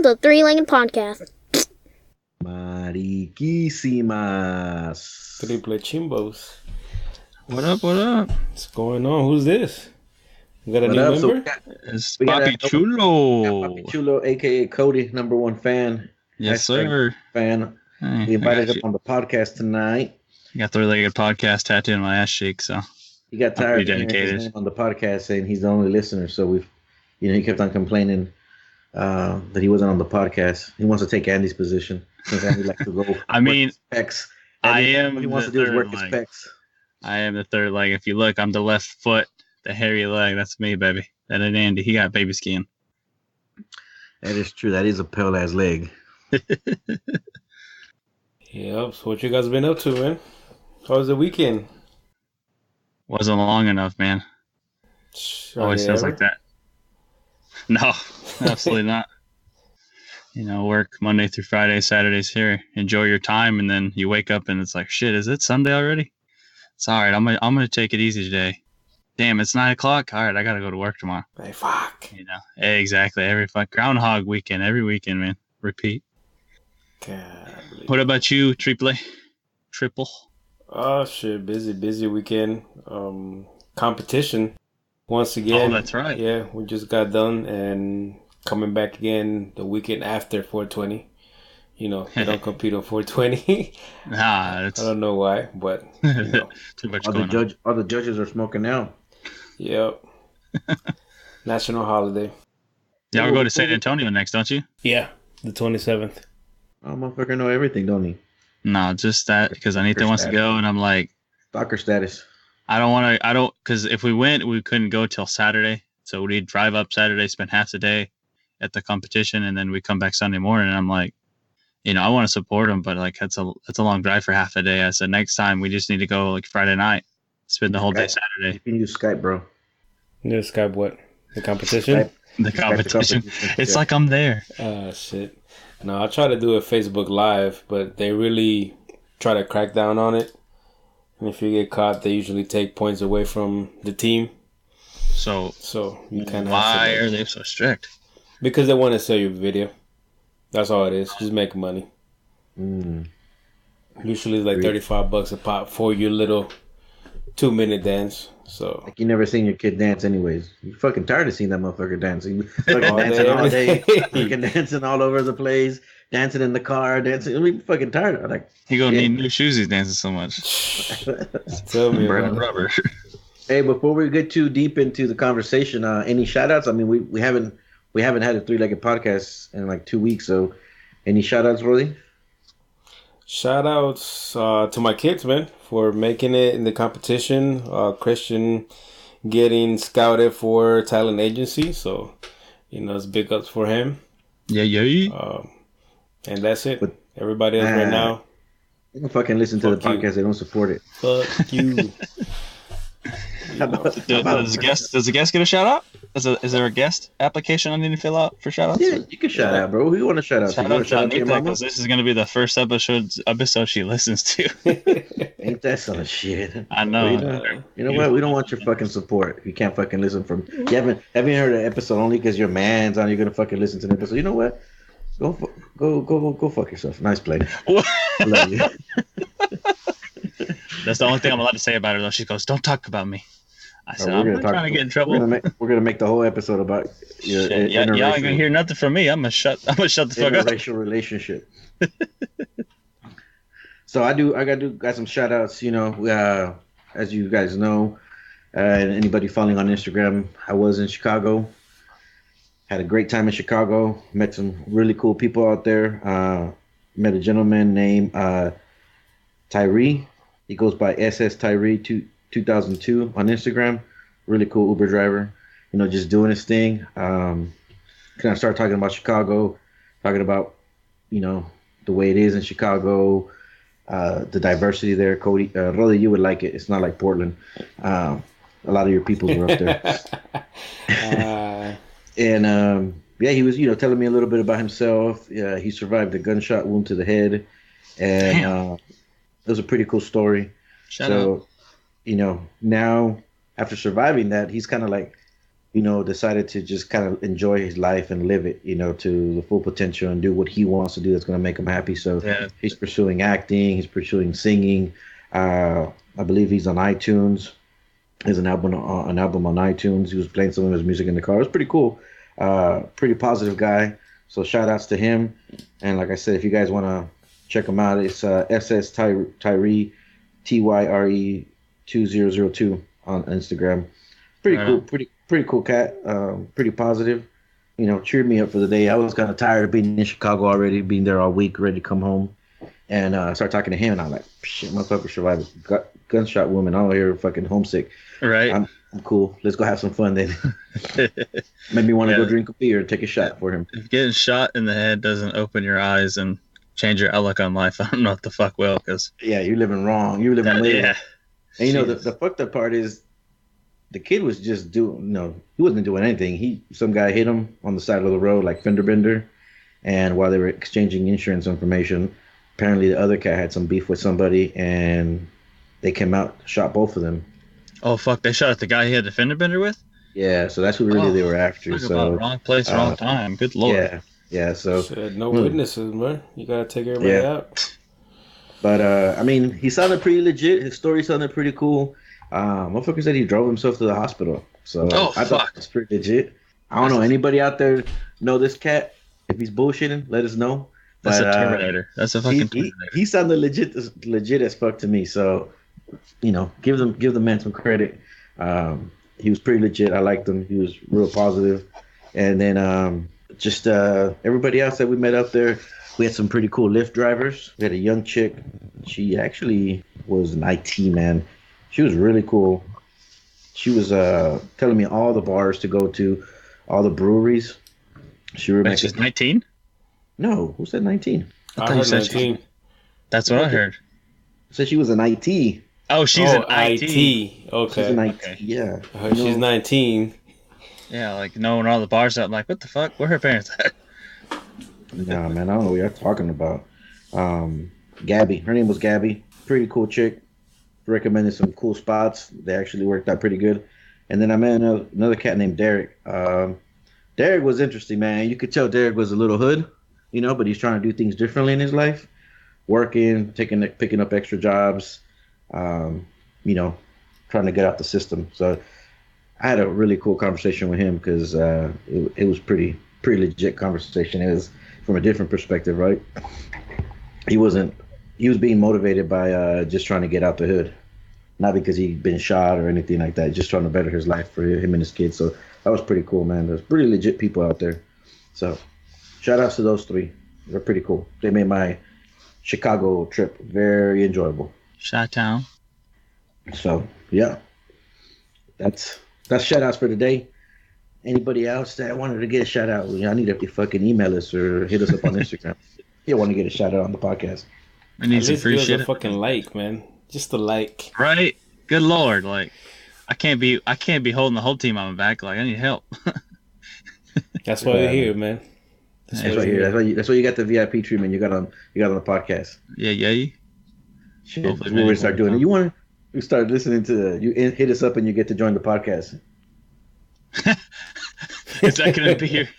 the Three-Legged Podcast. Mariquísimas. Triple Chimbos. What up? What up? What's going on? Who's this? We got a What new up? So member? It's we got Papi Chulo. Papi Chulo, a.k.a. Cody, #1 fan. Yes, Hashtag sir. Fan. Hey, We invited I got him on the podcast tonight. you. Got Three-Legged Podcast tattooed on my ass cheek, so He got I'm tired pretty of hearing his dedicated. name on the podcast saying he's the only listener. So he kept on complaining that he wasn't on the podcast. He wants to take Andy's position since Andy likes to go. I mean, work his pecs. I Andy, am what he wants the to do is third work his leg. pecs. I am the third leg. If you look, I'm the left foot, the hairy leg. That's me, baby. That ain't Andy. He got baby skin. That is true. That is a pale ass leg. Yep. So what you guys been up to, man? How was the weekend? Wasn't long enough, man. Always feels like that. No, absolutely not. You know, work Monday through Friday, Saturdays here. Enjoy your time, and then you wake up and it's like, shit, is it Sunday already? It's all right. I'm gonna take it easy today. Damn, it's 9 o'clock. All right, I gotta go to work tomorrow. Hey, fuck. You know, exactly. Every Groundhog weekend, every weekend, man. Repeat. God. What about you, Triple? Oh, shit. Busy weekend. Competition. Once again. Oh, that's right. Yeah, we just got done and coming back again the weekend after 420. You know, they don't compete on 420. Nah, I it's don't know why, but, you know. too much All going on. all the judges are smoking now. Yep. National holiday. Y'all go to San Antonio next, don't you? Yeah, the 27th. Oh, motherfucker know everything, don't he? No, just that because Anita wants to go, and I'm like, Stalker status. because if we went, we couldn't go till Saturday. So we'd drive up Saturday, spend half the day at the competition, and then we come back Sunday morning. And I'm like, you know, I want to support them, but like that's a long drive for half a day. I said next time we just need to go like Friday night, spend the whole day Saturday. You can use Skype, bro. You Skype what? The competition? The competition. It's yeah. like I'm there. Shit. No, I try to do a Facebook Live, but they really try to crack down on it. And if you get caught, they usually take points away from the team. So you kind of why are they so strict? Because they want to sell you a video. That's all it is. Just make money. Usually like $35 a pop for your little 2-minute dance. So Like you never seen your kid dance anyways. You fucking tired of seeing that motherfucker dancing. Fucking All dancing day, all day. every day. Fucking dancing all over the place. Dancing in the car. Dancing. I mean, fucking tired. I'm like, He gonna shit. need new shoes. He's dancing so much. tell me Bread about and it. rubber. Hey, before we get too deep into the conversation, any shout outs? I mean, we haven't had a three-legged podcast in like 2 weeks, so any shout outs, Roddy? Shout outs to my kids, man, for making it in the competition. Christian getting scouted for talent agency, so you know it's big ups for him. Yeah. And that's it. But- Everybody else right now, You can fucking listen to the Fuck you. podcast. They don't support it. fuck you. Does the guest get a shout out? Is there a guest application I need to fill out for shout outs? Yeah, you can shout out, bro. Who you want to shout out to? Shout You want out to shout out to your Anita, mama? because this is going to be the first episode she listens to. Ain't that some shit? I know. You know what? We don't want your fucking support. You can't fucking listen from. You haven't heard an episode only because your man's on. You're gonna fucking listen to the episode. You know what? Go fuck yourself. Nice play. I love you. That's the only thing I'm allowed to say about her, though. She goes, "Don't talk about me." I said, "I'm not trying to get in trouble." We're gonna make the whole episode about your Shit, y'all ain't gonna hear nothing from me. I'm gonna shut the fuck up. interracial relationship. So I got some shout outs. You know, as you guys know, and anybody following on Instagram, I was in Chicago. Had a great time in Chicago. Met some really cool people out there. Met a gentleman named Tyree. He goes by SS Tyree 2002 on Instagram. Really cool Uber driver. You know, just doing his thing. Kind of start talking about Chicago, talking about, you know, the way it is in Chicago, the diversity there. Cody, Roddy, you would like it. It's not like Portland. A lot of your peoples were up there. And yeah, he was, you know, telling me a little bit about himself. He survived a gunshot wound to the head, and it was a pretty cool story. Shut up. You know, now after surviving that, he's kind of like decided to just kind of enjoy his life and live it, to the full potential and do what he wants to do that's going to make him happy. So Yeah. he's pursuing acting, he's pursuing singing. I believe he's on iTunes. There's an album on iTunes. He was playing some of his music in the car. It was pretty cool. Pretty positive guy. So shout outs to him. And like I said, if you guys want to check him out, it's SS Tyree, Tyre 2002 on Instagram. Pretty Right cool. on. Pretty cool cat. Pretty positive. Cheered me up for the day. I was kind of tired of being in Chicago already, being there all week, ready to come home. And I started talking to him, and I'm like, shit, motherfucker survived a gunshot woman. I'm here fucking homesick. Right. I'm cool. Let's go have some fun then. Made me want to Yeah. go drink a beer and take a shot for him. If getting shot in the head doesn't open your eyes and change your outlook on life, I don't know what the fuck will. Because Yeah, you're living wrong. You're living later. yeah, And the Jesus. fucked up part is the kid was just doing, no, he wasn't doing anything. Some guy hit him on the side of the road, like fender bender. And while they were exchanging insurance information, apparently the other cat had some beef with somebody, and they came out, shot both of them. Oh fuck! They shot at the guy he had the fender bender with. Yeah, so that's who really they were after. Talk So about wrong place, wrong time. Good lord. yeah. So, Shit, no witnesses, man. You gotta take everybody out. but I mean, he sounded pretty legit. His story sounded pretty cool. Motherfucker said he drove himself to the hospital. So I thought fuck. it's pretty legit. I don't know anybody out there know this cat. If he's bullshitting, let us know. That's But, a Terminator. That's a fucking Terminator. he sounded legit as fuck to me. So, give the man some credit. He was pretty legit. I liked him. He was real positive. And then just everybody else that we met up there, we had some pretty cool Lyft drivers. We had a young chick. She actually was an IT man. She was really cool. She was telling me all the bars to go to, all the breweries. She Wait, remembered. she's 19. No, who said 19? I you heard said 19. That's what I heard. Said she was an IT. Oh, she's an IT. She's Okay. an IT. Okay. Yeah. I heard she's 19. Yeah, like knowing all the bars out. I'm like, what the fuck? Where her parents at? Nah, man, I don't know what you're talking about. Gabby. Her name was Gabby. Pretty cool chick. Recommended some cool spots. They actually worked out pretty good. And then I met another cat named Derek. Derek was interesting, man. You could tell Derek was a little hood, but he's trying to do things differently in his life. Working, picking up extra jobs, trying to get out the system. So I had a really cool conversation with him because it was pretty legit conversation. It was from a different perspective, right? He was being motivated by just trying to get out the hood, not because he'd been shot or anything like that. Just trying to better his life for him and his kids. So that was pretty cool, man. There's pretty legit people out there. So shout outs to those three. They're pretty cool. They made my Chicago trip very enjoyable. Chi-town. So yeah, that's shout outs for today. Anybody else that wanted to get a shout out, I need to fucking email us or hit us up on Instagram. You want to get a shout out on the podcast. I need At some least free give us shit. a fucking like, man. Just a like. Right? Good lord! Like, I can't be holding the whole team on my back. Like, I need help. That's why we're here, man. That's right here. That's why you got the VIP treatment. You got on the podcast. Yeah. Shit, Hopefully we're gonna start maybe doing it. You want to start listening to you hit us up and you get to join the podcast. Is that gonna be here?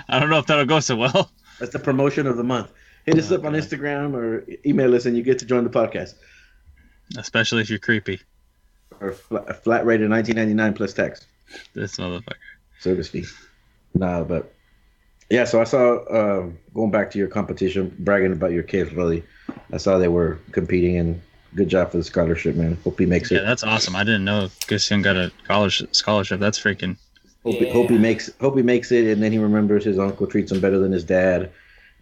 I don't know if that'll go so well. That's the promotion of the month. Hit us up on Instagram or email us and you get to join the podcast. Especially if you're creepy. Or a flat rate of $19.99 plus tax. This motherfucker. Service fee. Nah, but yeah. So I saw going back to your competition, bragging about your kids. Really, I saw they were competing, and good job for the scholarship, man. Hope he makes Yeah, it. that's awesome. I didn't know Gustin got a scholarship. That's freaking. Hope he makes it, and then he remembers his uncle treats him better than his dad,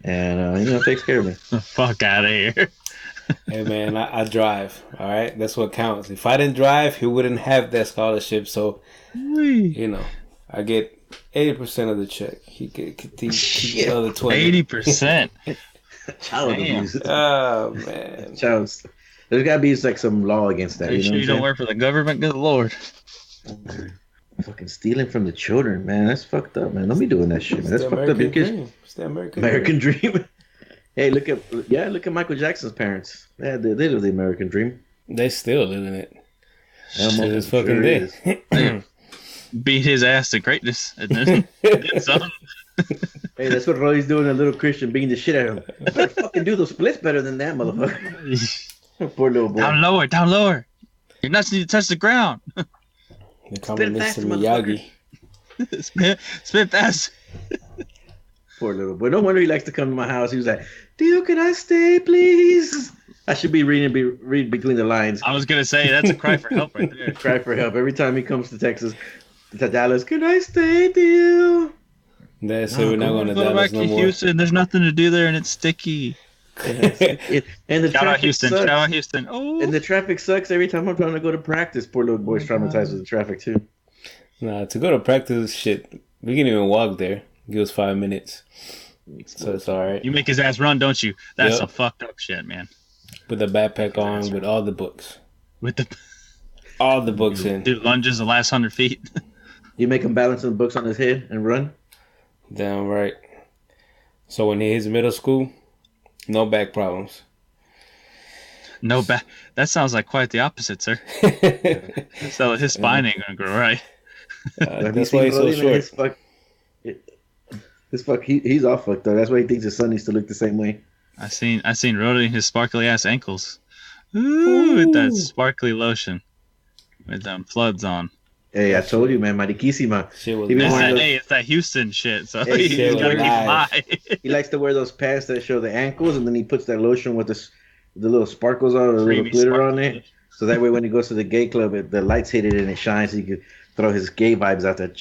and takes care of me. The fuck out of here. Hey, man, I drive. All right, that's what counts. If I didn't drive, he wouldn't have that scholarship. So, I get 80% of the check. He get the other 20. 80%. Child abuse. Oh man, Child. There's got to be like some law against that. Are you You know sure you what I'm don't work for the government? Good lord. saying? Fucking stealing from the children, man. That's fucked up, man. Don't be doing that shit, man. That's the fucked up. Your American kids. dream. It's the American dream. Hey, look at Michael Jackson's parents. They live the American dream. They still living it. Almost Shit is sure fucking is. dead. beat his ass to greatness, and then some. Hey, that's what Roy's doing. A little Christian beating the shit out of him. I better fucking do those splits better than that motherfucker. Poor little boy. Down lower. Your nuts need to touch the ground. They call me Mr. Miyagi. Spit fast. Poor little boy. No wonder he likes to come to my house. He was like, "Dude, can I stay, please?" I should be reading between the lines. I was gonna say that's a cry for help right there. Cry for help every time he comes to Texas, to Dallas. Can I stay, dude? That's so we're not going to Go Dallas back no to more. Houston. There's nothing to do there, and it's sticky. And the Shout out traffic Houston. sucks. Shout out Houston. Oh, And the traffic sucks every time I'm trying to go to practice. Poor little boy's traumatized with the traffic too. Nah, to go to practice, shit, we can even walk there. Give us 5 minutes. So it's all right. you make his ass run, don't you? That's Yep. some fucked up shit, man. With a backpack on, with all the books. With the All the books in. dude lunges the last 100 feet. You make him balance the books on his head and run. Damn right. So when he hits middle school, no back problems. No back. That sounds like quite the opposite, sir. So his spine ain't gonna grow right. That's why he's so short. He's all fucked up. That's why he thinks his son needs to look the same way. I seen Rody his sparkly ass ankles. Ooh, with that sparkly lotion, with them floods on. Hey, I told you, man, mariquísima. Shit was He been It's wearing that, those- hey, it's that Houston shit. So Hey, he's shit gotta was keep an live. eye. He likes to wear those pants that show the ankles, and then he puts that lotion with the little sparkles on, or the little Creamy glitter on sparkle. it. So that way, when he goes to the gay club, the lights hit it and it shines. So he could throw his gay vibes out there.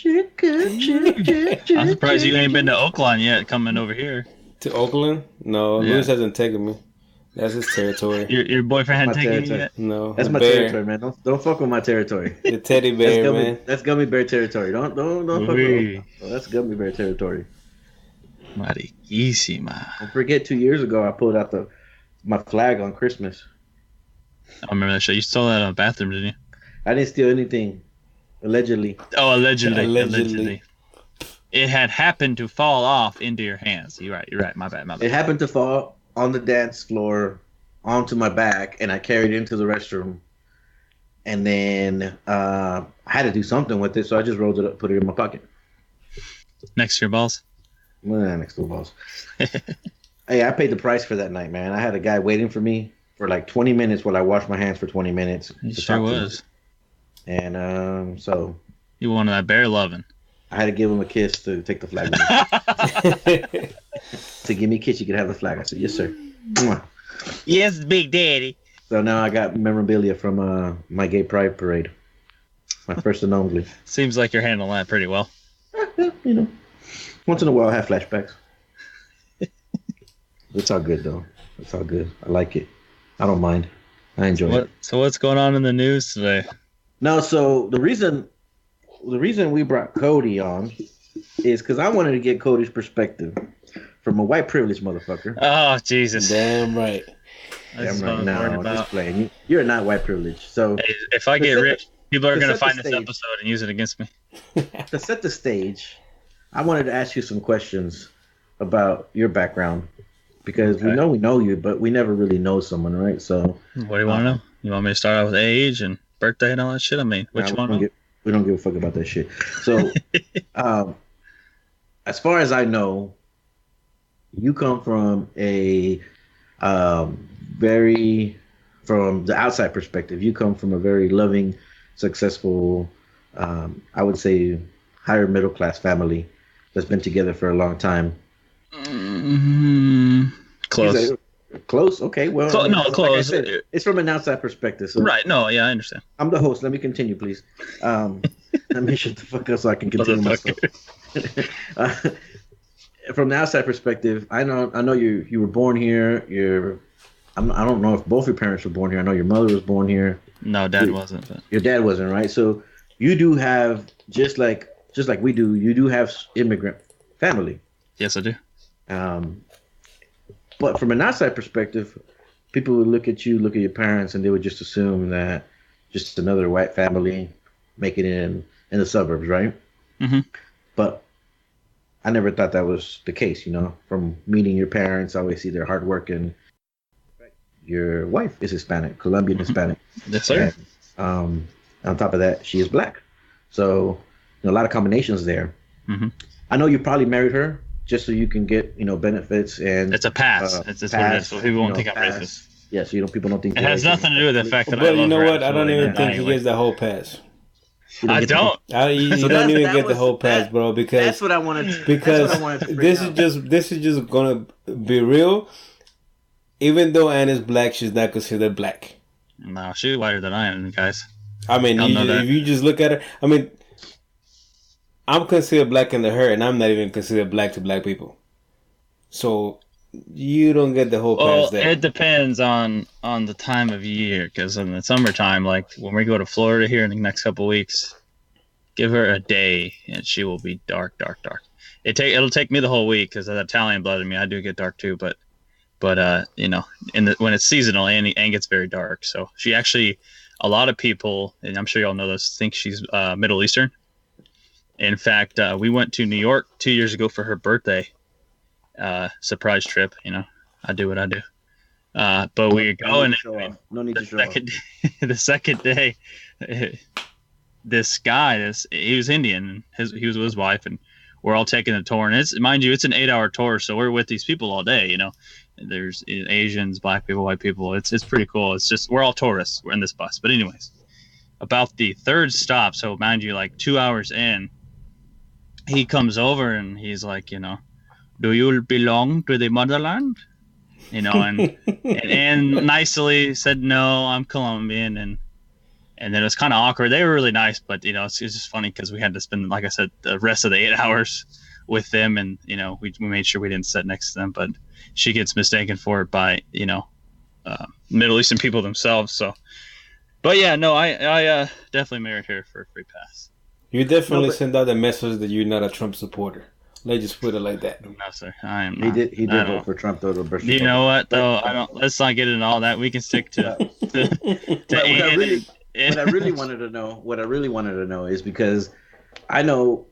I'm surprised you ain't been to Oakland yet. Coming over here, To Oakland? No, Yeah. Luis hasn't taken me. That's his territory. your boyfriend hadn't My taken you territory. yet. No, That's the my bear. territory, man. Don't fuck with my territory. The teddy That's bear, gummy, man. that's gummy bear territory. Don't fuck with. Ooh. Oh, that's gummy bear territory. Mariquísima. Don't forget, 2 years ago I pulled out my flag on Christmas. I remember that shit. You stole that out of the bathroom, didn't you? I didn't steal anything, allegedly. Oh, allegedly. Allegedly. It had happened to fall off into your hands. You're right. My bad. It happened to fall on the dance floor onto my back, and I carried it into the restroom. And then I had to do something with it, so I just rolled it up, put it in my pocket. Next to your balls. Next to the balls. Hey, I paid the price for that night, man. I had a guy waiting for me for like 20 minutes while I washed my hands for 20 minutes. You to sure talk to him. was. And so You wanted that bear loving. I had to give him a kiss to take the flag with me. To give me a kiss, you could have the flag. I said, yes, sir. Mwah. Yes, Big Daddy. So now I got memorabilia from my gay pride parade. My first and only. Seems like you're handling that pretty well. You know, once in a while I have flashbacks. It's all good, though. It's all good. I like it. I don't mind. I enjoy it. So what's going on in the news today? No, so the reason we brought Cody on is because I wanted to get Cody's perspective from a white privileged motherfucker. Oh, Jesus. Damn right. That's Damn what right I'm now, worried just about. playing. You're not white privileged. So Hey, if I get To set rich, people are to going to set the find this stage. episode and use it against me. to set the stage, I wanted to ask you some questions about your background because we Okay. know you, but we never really know someone, right? So What do you want to know? You want me to start out with age and birthday and all that shit? I mean, what nah, you we want don't to know? we don't give a fuck about that shit. So, as far as I know, you come from a from the outside perspective, you come from a very loving, successful, I would say, higher middle class family that's been together for a long time. Close. Close. Okay. Well, No, like I close. said, it's from an outside perspective. So Right. No, yeah, I understand. I'm the host. Let me continue, please. Let me shut the fuck up so I can continue myself. From the outside perspective, I know you were born here. I don't know if both your parents were born here. I know your mother was born here. No, Dad wasn't. But Your dad wasn't, right? So you do have just like we do. You do have immigrant family. yes, I do. But from an outside perspective, people would look at your parents, and they would just assume that just another white family making it in the suburbs, right? Mhm. But I never thought that was the case, you know. From meeting your parents, I always see they're hardworking. Your wife is Hispanic, Colombian Hispanic. Yes, sir. And, on top of that, she is black. So a lot of combinations there. Mm-hmm. I know you probably married her just so you can get benefits and It's a pass. It's what it is. So people won't think I'm racist. Yeah, so people don't think it you're has racist. nothing to do with the fact that but I love you know her. what? I don't even think he gets the whole pass. I don't. You don't even get the whole pass, bro. Because that's what I wanted. Because this is just gonna be real. Even though Anna's black, she's not considered black. No, she's whiter than I am, guys. I mean, if you just look at her, I mean, I'm considered black into her, and I'm not even considered black to black people. So you don't get the whole pass there. It depends on the time of year, because in the summertime, like when we go to Florida here in the next couple of weeks, give her a day and she will be dark, dark, dark. It'll take me the whole week because of the Italian blood in me. I do get dark too, but when it's seasonal, Anne gets very dark. So she actually, a lot of people, and I'm sure y'all know this, think she's Middle Eastern. In fact, we went to New York 2 years ago for her birthday. Surprise trip, I do what I do. But we go and no need to show off. The second day, this guy, he was Indian, and he was with his wife, and we're all taking the tour. And it's an 8-hour tour, so we're with these people all day. There's Asians, black people, white people. It's pretty cool. It's just we're all tourists. We're in this bus. But anyways, about the third stop, so mind you, like 2 hours in, he comes over and he's like, do you belong to the motherland? And nicely said, no, I'm Colombian. And then it was kind of awkward. They were really nice, but, it's just funny because we had to spend, like I said, the rest of the 8 hours with them. And, we made sure we didn't sit next to them. But she gets mistaken for it by, Middle Eastern people themselves. So, but yeah, no, I definitely married her for a free pass. You definitely send out a message that you're not a Trump supporter. Let's just put it like that. No, sir, I am not. He did vote for Trump, though. You know what, though? I don't. Let's not get into all that. We can stick to what I really wanted to know is because I know,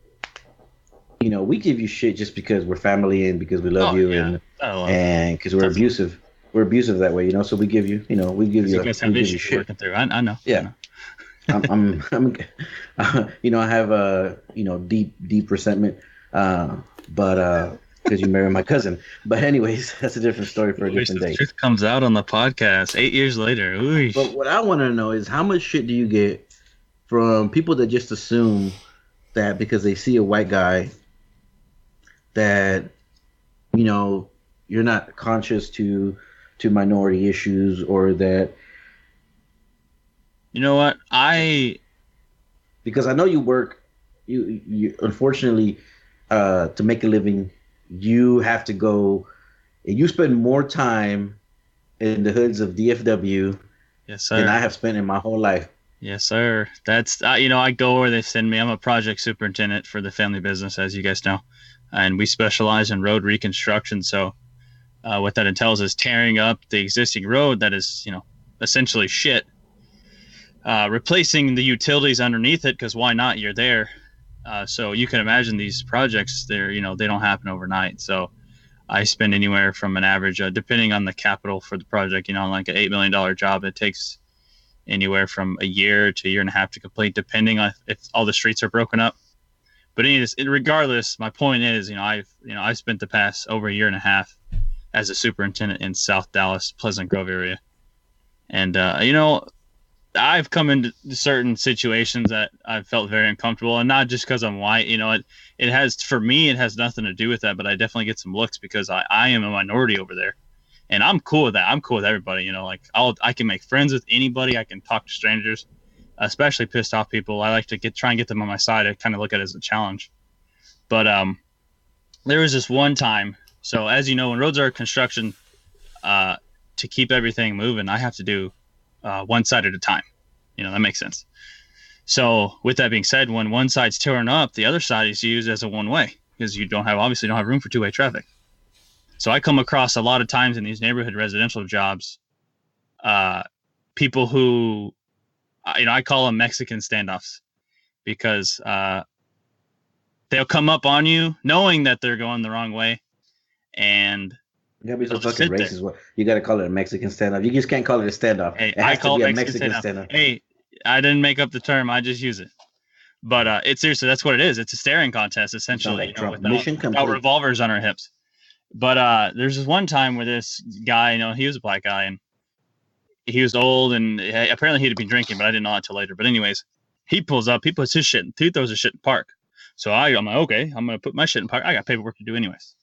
we give you shit just because we're family and because we love you and because we're abusive. We're abusive that way, So we give you, you guys have issues shit. Working through. I know. Yeah. I'm I have deep resentment, but because you married my cousin. But anyways, that's a different story for a different day. The truth comes out on the podcast 8 years later. Ooh. But what I want to know is how much shit do you get from people that just assume that because they see a white guy that you're not conscious to minority issues, or that. You know what? Because I know you work, you unfortunately, to make a living, you have to go, and you spend more time in the hoods of DFW yes, sir. than I have spent in my whole life. Yes, sir. That's, I go where they send me. I'm a project superintendent for the family business, as you guys know, and we specialize in road reconstruction. So what that entails is tearing up the existing road that is, essentially shit. Replacing the utilities underneath it, because why not? You're there. So you can imagine these projects, they don't happen overnight. So I spend anywhere from an average, depending on the capital for the project, like an $8 million job, it takes anywhere from a year to a year and a half to complete, depending on if all the streets are broken up. But anyways, regardless, my point is, I've spent the past over a year and a half as a superintendent in South Dallas, Pleasant Grove area. And, I've come into certain situations that I've felt very uncomfortable, and not just because I'm white. It has nothing to do with that, but I definitely get some looks because I am a minority over there, and I'm cool with that. I'm cool with everybody. I can make friends with anybody. I can talk to strangers, especially pissed off people. I like to try and get them on my side. I kind of look at it as a challenge. But there was this one time. So as you know, when roads are construction, to keep everything moving, I have to do one side at a time. That makes sense. So with that being said, when one side's torn up, the other side is used as a one-way because you don't have room for two-way traffic. So I come across a lot of times in these neighborhood residential jobs, people who, I call them Mexican standoffs, because they'll come up on you knowing that they're going the wrong way, and you gotta be so fucking racist. You gotta call it a Mexican standoff. You just can't call it a standoff. Hey, it has to be a Mexican standoff. Hey, I didn't make up the term. I just use it. But it's seriously, that's what it is. It's a staring contest, essentially, like Trump. Mission without complete. revolvers on our hips. But there's this one time where this guy, he was a black guy, and he was old, and apparently he'd been drinking, but I didn't know that until later. But anyways, he pulls up, he puts his shit, he throws his shit in park. So I'm like, okay, I'm gonna put my shit in park. I got paperwork to do anyways.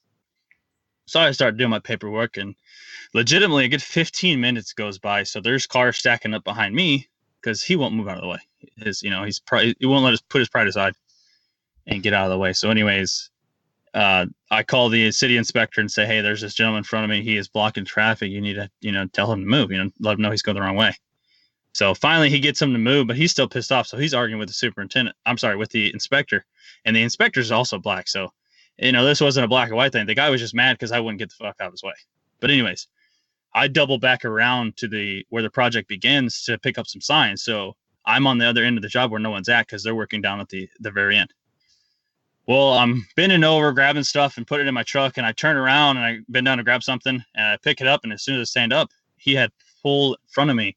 So I started doing my paperwork, and legitimately a good 15 minutes goes by. So there's cars stacking up behind me because he won't move out of the way. He won't let us put his pride aside and get out of the way. So anyways, I call the city inspector and say, hey, there's this gentleman in front of me. He is blocking traffic. You need to, tell him to move, let him know he's going the wrong way. So finally he gets him to move, but he's still pissed off. So he's arguing with with the inspector, and the inspector is also black. So, this wasn't a black and white thing. The guy was just mad because I wouldn't get the fuck out of his way. But anyways, I double back around to where the project begins to pick up some signs. So I'm on the other end of the job where no one's at because they're working down at the very end. Well, I'm bending over, grabbing stuff and put it in my truck, and I turn around and I bend down to grab something, and I pick it up, and as soon as I stand up, he had full in front of me,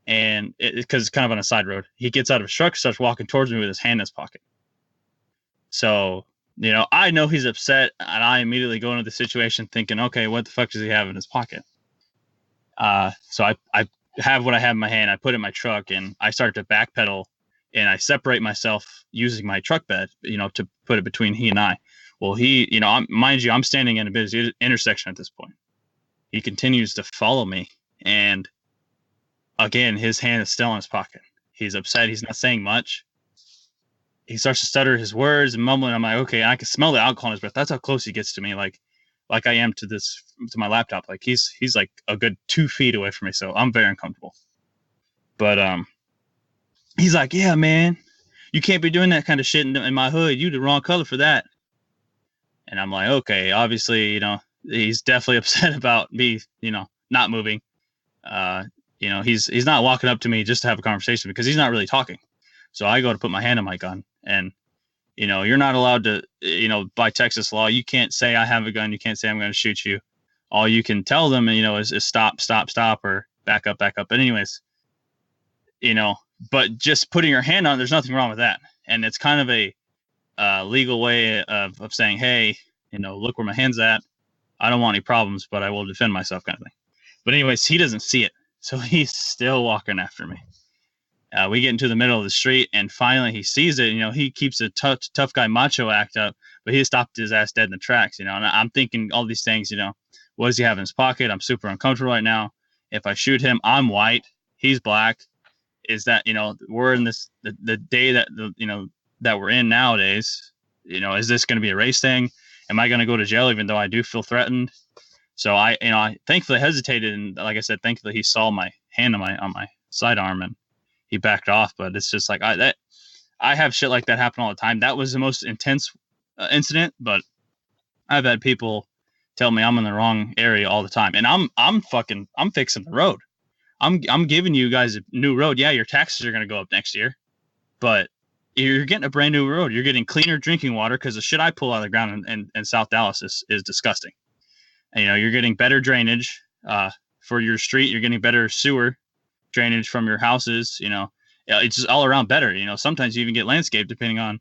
and because it's kind of on a side road, he gets out of his truck, starts walking towards me with his hand in his pocket. So, I know he's upset, and I immediately go into the situation thinking, okay, what the fuck does he have in his pocket? So I have what I have in my hand, I put it in my truck, and I start to backpedal, and I separate myself using my truck bed, to put it between he and I. Well, I'm standing in a busy intersection at this point. He continues to follow me, and again, his hand is still in his pocket. He's upset. He's not saying much. He starts to stutter his words and mumbling. I'm like, okay, I can smell the alcohol in his breath. That's how close he gets to me, like I am to my laptop. Like he's like a good 2 feet away from me, so I'm very uncomfortable. But he's like, yeah, man, you can't be doing that kind of shit in my hood. You the wrong color for that. And I'm like, okay, obviously, he's definitely upset about me, not moving. He's not walking up to me just to have a conversation because he's not really talking. So I go to put my hand on my gun, and, you're not allowed to, by Texas law, you can't say I have a gun. You can't say I'm going to shoot you. All you can tell them, is stop, stop, stop, or back up, back up. But anyways, but just putting your hand on, there's nothing wrong with that. And it's kind of a legal way of saying, hey, look where my hand's at. I don't want any problems, but I will defend myself, kind of thing. But anyways, he doesn't see it. So he's still walking after me. We get into the middle of the street, and finally he sees it. He keeps a tough guy macho act up, but he stopped his ass dead in the tracks. And I'm thinking all these things, what does he have in his pocket? I'm super uncomfortable right now. If I shoot him, I'm white, he's black. Is that, we're in this, the day that, that we're in nowadays, is this going to be a race thing? Am I going to go to jail even though I do feel threatened? So I thankfully hesitated. And like I said, thankfully he saw my hand on my sidearm and he backed off. But it's just like, I have shit like that happen all the time. That was the most intense incident, but I've had people tell me I'm in the wrong area all the time. And I'm fixing the road. I'm giving you guys a new road. Yeah, your taxes are going to go up next year, but you're getting a brand new road. You're getting cleaner drinking water because the shit I pull out of the ground in South Dallas is disgusting. And, you're getting better drainage for your street. You're getting better sewer drainage from your houses. It's just all around better. Sometimes you even get landscape depending on,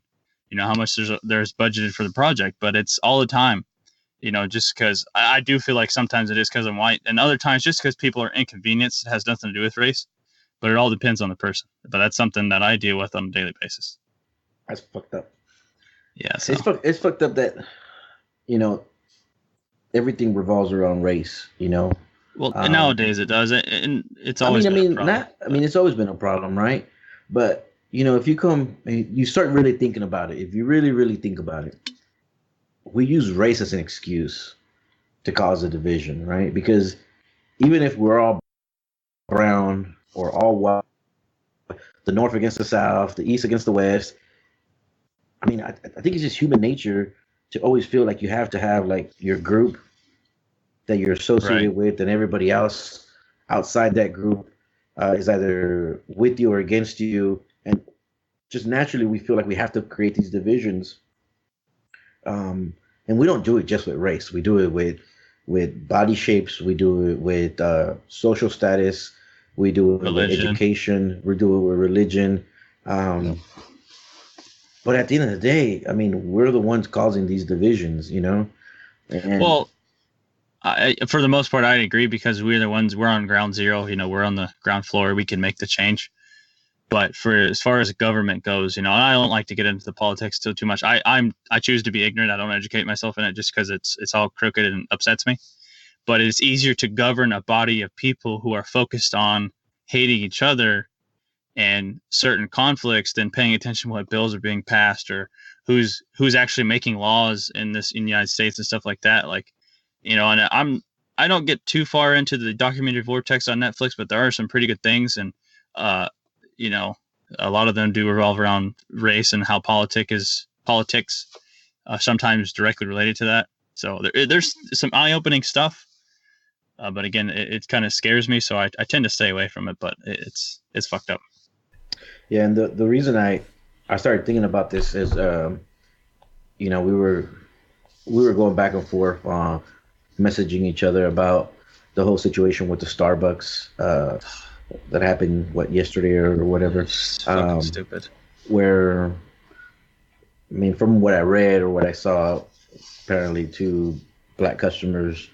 how much there's budgeted for the project. But it's all the time. Just because I do feel like sometimes it is because I'm white, and other times just because people are inconvenienced. It has nothing to do with race, but it all depends on the person. But that's something that I deal with on a daily basis. That's fucked up. Yeah, so. It's fucked up that, everything revolves around race. Well, nowadays it does, and it's always. It's always been a problem, right? But if you start really thinking about it, if you really, really think about it. We use race as an excuse to cause a division, right? Because even if we're all brown or all white, the North against the South, the East against the West, I think it's just human nature to always feel like you have to have like your group that you're associated with, and everybody else outside that group is either with you or against you. And just naturally, we feel like we have to create these divisions. And we don't do it just with race. We do it with body shapes. We do it with social status. We do it with education. We do it with religion. But at the end of the day, I mean, we're the ones causing these divisions, and Well, for the most part, I agree because we're on ground zero. We're on the ground floor. We can make the change. But for as far as government goes, and I don't like to get into the politics too much. I choose to be ignorant. I don't educate myself in it just because it's all crooked and upsets me. But it's easier to govern a body of people who are focused on hating each other and certain conflicts than paying attention to what bills are being passed or who's actually making laws in the United States and stuff like that. Like, and I don't get too far into the documentary vortex on Netflix, but there are some pretty good things, and uh, you know, a lot of them do revolve around race and how politics sometimes directly related to that. So there's some eye-opening stuff, but again, it kind of scares me, so I tend to stay away from it. But it's fucked up. yeah, and the reason I started thinking about this is, we were going back and forth, messaging each other about the whole situation with the Starbucks, that happened yesterday or whatever. It's fucking stupid. Where, I mean, from what I read or what I saw, apparently two black customers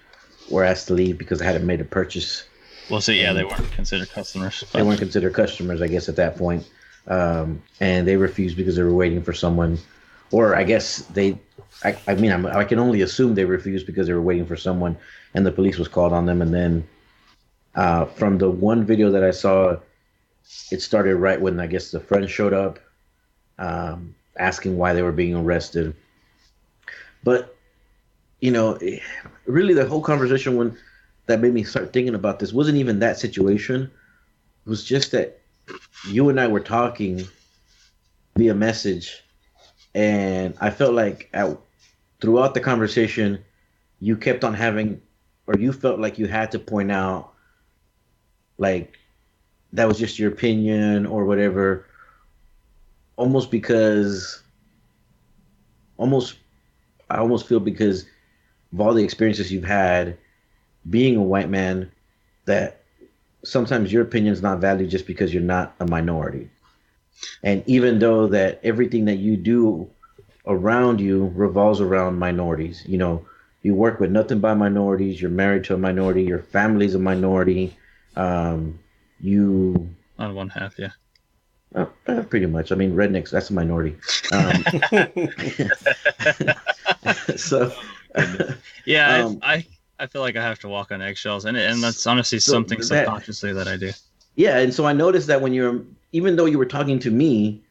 were asked to leave because they hadn't made a purchase. Well, so yeah, they weren't considered customers. They weren't considered customers, I guess, at that point. And they refused because they were waiting for someone, or I guess I mean, I can only assume they refused because they were waiting for someone, and the police was called on them. And then, from the one video that I saw, it started right when I guess the friend showed up, asking why they were being arrested. But really, the whole conversation that made me start thinking about this wasn't even that situation. It was just that you and I were talking via message, and I felt like throughout the conversation, you kept on having, or you felt like you had to point out, like, that was just your opinion or whatever, almost because, almost, I almost feel because of all the experiences you've had being a white man, that sometimes your opinion is not valued just because you're not a minority. And even though that everything that you do around you revolves around minorities, you work with nothing but minorities, you're married to a minority, your family's a minority, you On one half, yeah. Pretty much. I mean, rednecks, that's a minority. So, yeah, I feel like I have to walk on eggshells, and that's honestly something subconsciously that I do. Yeah, and so I noticed that even though you were talking to me,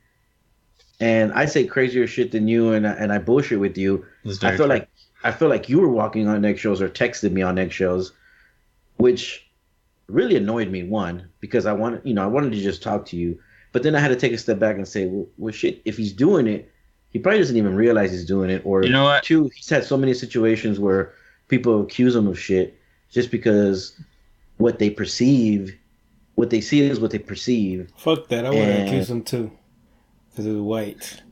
and I say crazier shit than you, and I bullshit with you, I feel like you were walking on eggshells or texted me on eggshells, which really annoyed me. One, because I wanted to just talk to you, but then I had to take a step back and say, well, shit, if he's doing it, he probably doesn't even realize he's doing it. Or, you know what? Two, he's had so many situations where people accuse him of shit just because what they see is what they perceive. Fuck that. I would have accused him too. Because it was white.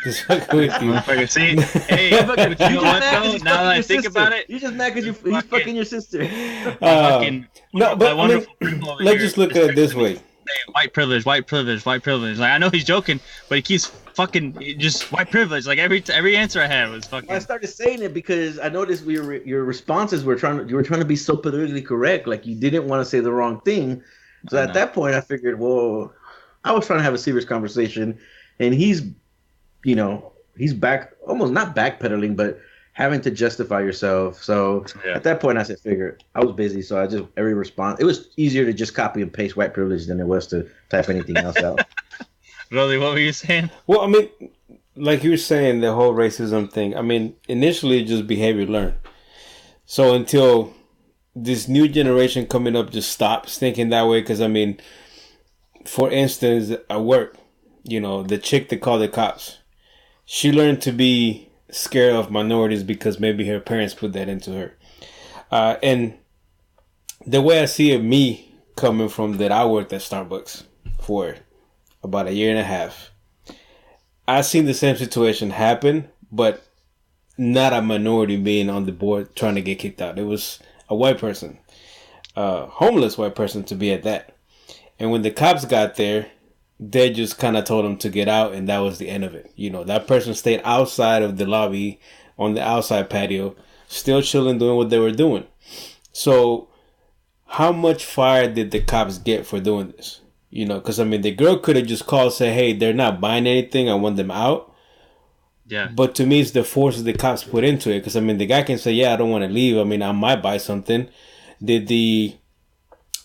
Just fucking with you. Motherfucker, see? Hey, you know what though? Now that I think about it. You're just mad because he's fucking your sister. No, but I mean, let's just look at it this way. White privilege, white privilege, white privilege. Like, I know he's joking, but he keeps fucking just white privilege. Like every answer I had was fucking. I started saying it because I noticed your responses were you were trying to be so politically correct, like you didn't want to say the wrong thing. So at that point, I figured, well, I was trying to have a serious conversation, and he's back, almost not backpedaling, but having to justify yourself. So at that point, I figure I was busy, so every response, it was easier to just copy and paste white privilege than it was to type anything else out. Really, what were you saying? Well, I mean, like you were saying, the whole racism thing. I mean, initially, just behavior learned. So until this new generation coming up just stops thinking that way, because I mean, for instance, at work, the chick that called the cops, she learned to be scared of minorities because maybe her parents put that into her. And the way I see it, me coming from that, I worked at Starbucks for about 1.5 years. I seen the same situation happen, but not a minority being on the board trying to get kicked out. It was a white person, a homeless white person to be at that. And when the cops got there, they just kind of told him to get out, and that was the end of it. That person stayed outside of the lobby on the outside patio, still chilling, doing what they were doing. So how much fire did the cops get for doing this? Because, the girl could have just called and said, hey, they're not buying anything. I want them out. Yeah. But to me, it's the force the cops put into it. Because, the guy can say, yeah, I don't want to leave. I might buy something. Did the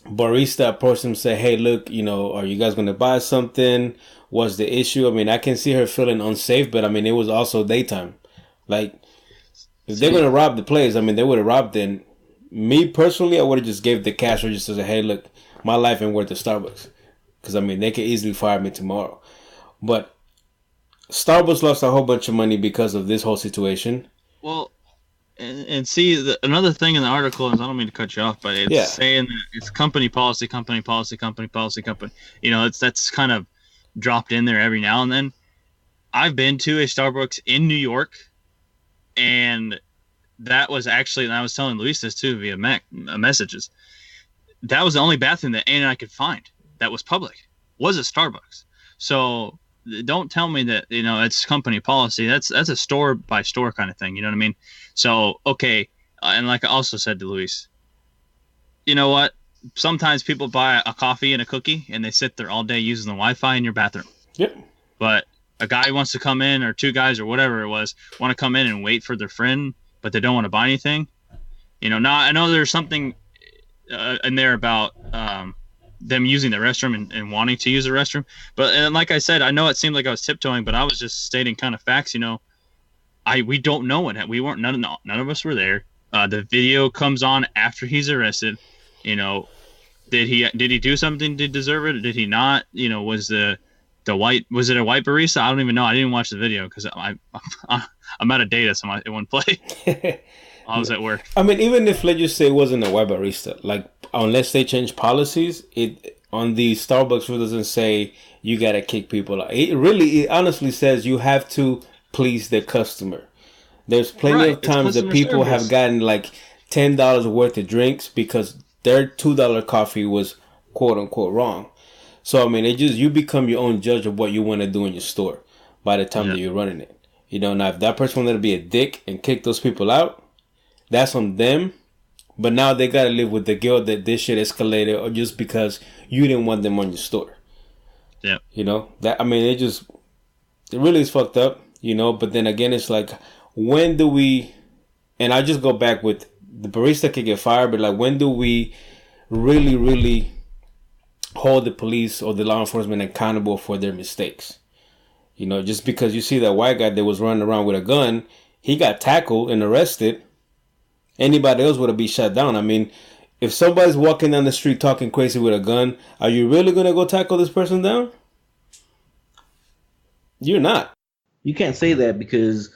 barista approach him and say, hey, look, are you guys going to buy something? What's the issue? I can see her feeling unsafe, but, it was also daytime. Like, if they're going to rob the place, they would have robbed then. Me, personally, I would have just gave the cash register and said, hey, look, my life ain't worth the Starbucks. Because, they could easily fire me tomorrow. But Starbucks lost a whole bunch of money because of this whole situation. Well, and see, another thing in the article is, I don't mean to cut you off, but it's saying that it's company policy. That's kind of dropped in there every now and then. I've been to a Starbucks in New York, and that was actually, and I was telling Luis this too via messages, that was the only bathroom that Ann and I could find that was public, was a Starbucks. So don't tell me that, it's company policy. That's a store by store kind of thing. You know what I mean? So, okay. And like I also said to Luis, you know what? Sometimes people buy a coffee and a cookie and they sit there all day using the Wi-Fi in your bathroom. Yep. But a guy wants to come in, or two guys or whatever it was, want to come in and wait for their friend, but they don't want to buy anything. Now I know there's something in there about them using the restroom and wanting to use the restroom. But and like I said, I know it seemed like I was tiptoeing, but I was just stating kind of facts. We don't know what we weren't. None of us were there. The video comes on after he's arrested. Did he do something to deserve it? Or did he not? Was was it a white barista? I don't even know. I didn't watch the video because I'm out of data, so it wouldn't play. I was at work. Even if, let's just say, it wasn't a white barista, like, unless they change policies, it on the Starbucks rule doesn't say you gotta kick people out. It honestly says you have to please the customer. There's plenty of times that people have gotten like $10 worth of drinks because their $2 coffee was quote unquote wrong. So you become your own judge of what you want to do in your store by the time that you're running it. Now if that person wanted to be a dick and kick those people out, that's on them. But now they gotta live with the guilt that this shit escalated, or just because you didn't want them on your store. Yeah. It really is fucked up. But then again, it's like, when do we? And I just go back with the barista could get fired, but like, when do we really, really hold the police or the law enforcement accountable for their mistakes? Just because you see that white guy that was running around with a gun, he got tackled and arrested. Anybody else would have been shut down. If somebody's walking down the street talking crazy with a gun, are you really going to go tackle this person down? You're not. You can't say that, because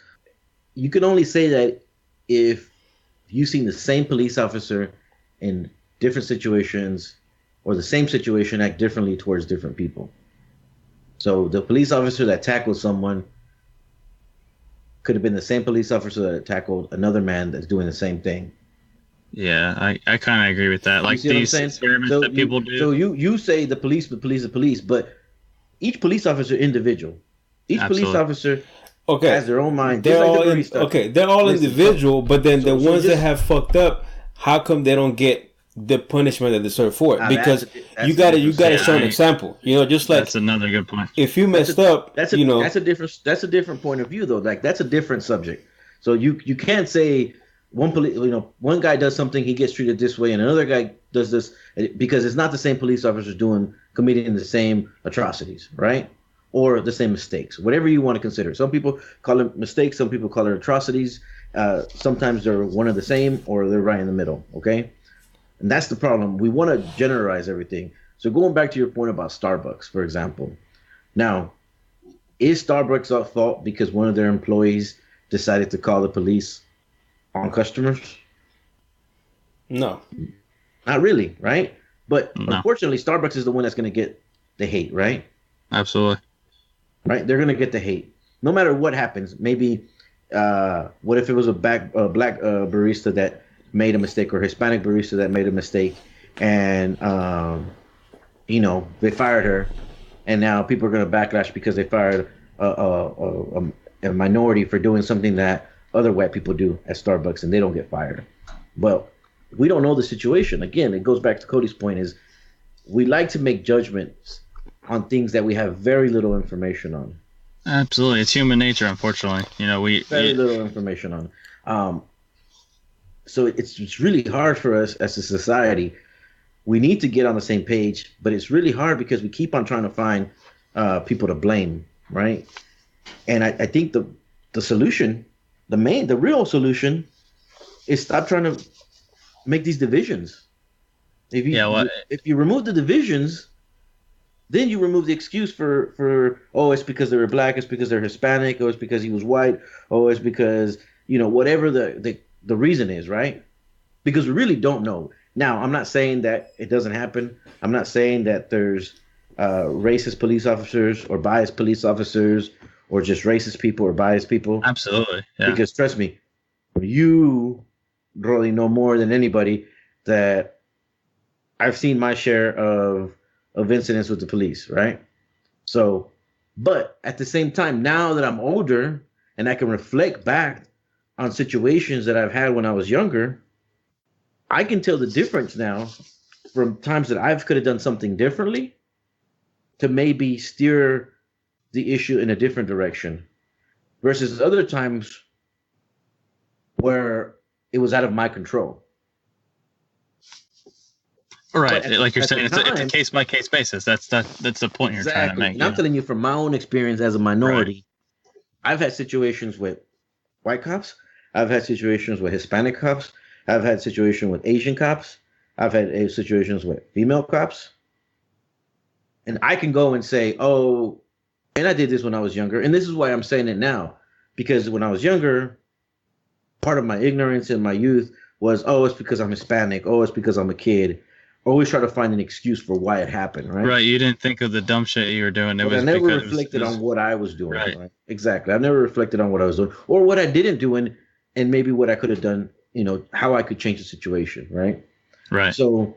you can only say that if you've seen the same police officer in different situations, or the same situation act differently towards different people. So the police officer that tackled someone could have been the same police officer that tackled another man that's doing the same thing. Yeah, I kind of agree with that. Like these experiments that people do. So you say the police, but each police officer individual. Each police officer has their own mind. They're all individual, but then the ones that have fucked up, how come they don't get the punishment that they deserve for it? Because you gotta show an example. Just like, that's another good point. If you messed up, that's a different point of view though. Like, that's a different subject. So you can't say one guy does something, he gets treated this way, and another guy does this, because it's not the same police officers committing the same atrocities, right? Or the same mistakes, whatever you want to consider. Some people call it mistakes, some people call it atrocities. Sometimes they're one of the same, or they're right in the middle. Okay. And that's the problem. We want to generalize everything. So going back to your point about Starbucks, for example. Now, is Starbucks at fault because one of their employees decided to call the police on customers? No. Not really, right? But unfortunately, Starbucks is the one that's going to get the hate, right? Absolutely. Right? They're going to get the hate. No matter what happens. Maybe, what if it was a black barista that made a mistake, or Hispanic barista that made a mistake, and they fired her, and now people are going to backlash because they fired a minority for doing something that other white people do at Starbucks, and they don't get fired. But we don't know the situation. Again, it goes back to Cody's point: is we like to make judgments on things that we have very little information on. Absolutely, it's human nature. Unfortunately, we very little information on. So it's really hard for us as a society. We need to get on the same page, but it's really hard because we keep on trying to find people to blame, right? And I think the solution, the real solution, is stop trying to make these divisions. If you remove the divisions, then you remove the excuse for it's because they were black, it's because they're Hispanic, or it's because he was white, or it's because whatever the reason is, right? Because we really don't know. Now, I'm not saying that it doesn't happen. I'm not saying that there's racist police officers or biased police officers or just racist people or biased people. Absolutely, yeah. Because trust me, you really know more than anybody that I've seen my share of incidents with the police, right? So, but at the same time, now that I'm older and I can reflect back on situations that I've had when I was younger, I can tell the difference now from times that I could have done something differently to maybe steer the issue in a different direction versus other times where it was out of my control. Right, like you're saying, it's a case by case basis. That's the point you're trying to make. And I'm telling you from my own experience as a minority, right. I've had situations with white cops. I've had situations with Hispanic cops. I've had situations with Asian cops. I've had situations with female cops. And I can go and say, oh, and I did this when I was younger. And this is why I'm saying it now. Because when I was younger, part of my ignorance in my youth was, oh, it's because I'm Hispanic. Oh, it's because I'm a kid. Always try to find an excuse for why it happened, right? Right. You didn't think of the dumb shit you were doing. I never reflected on what I was doing. Right. Exactly. I've never reflected on what I was doing or what I didn't do and maybe what I could have done, how I could change the situation, right? Right. So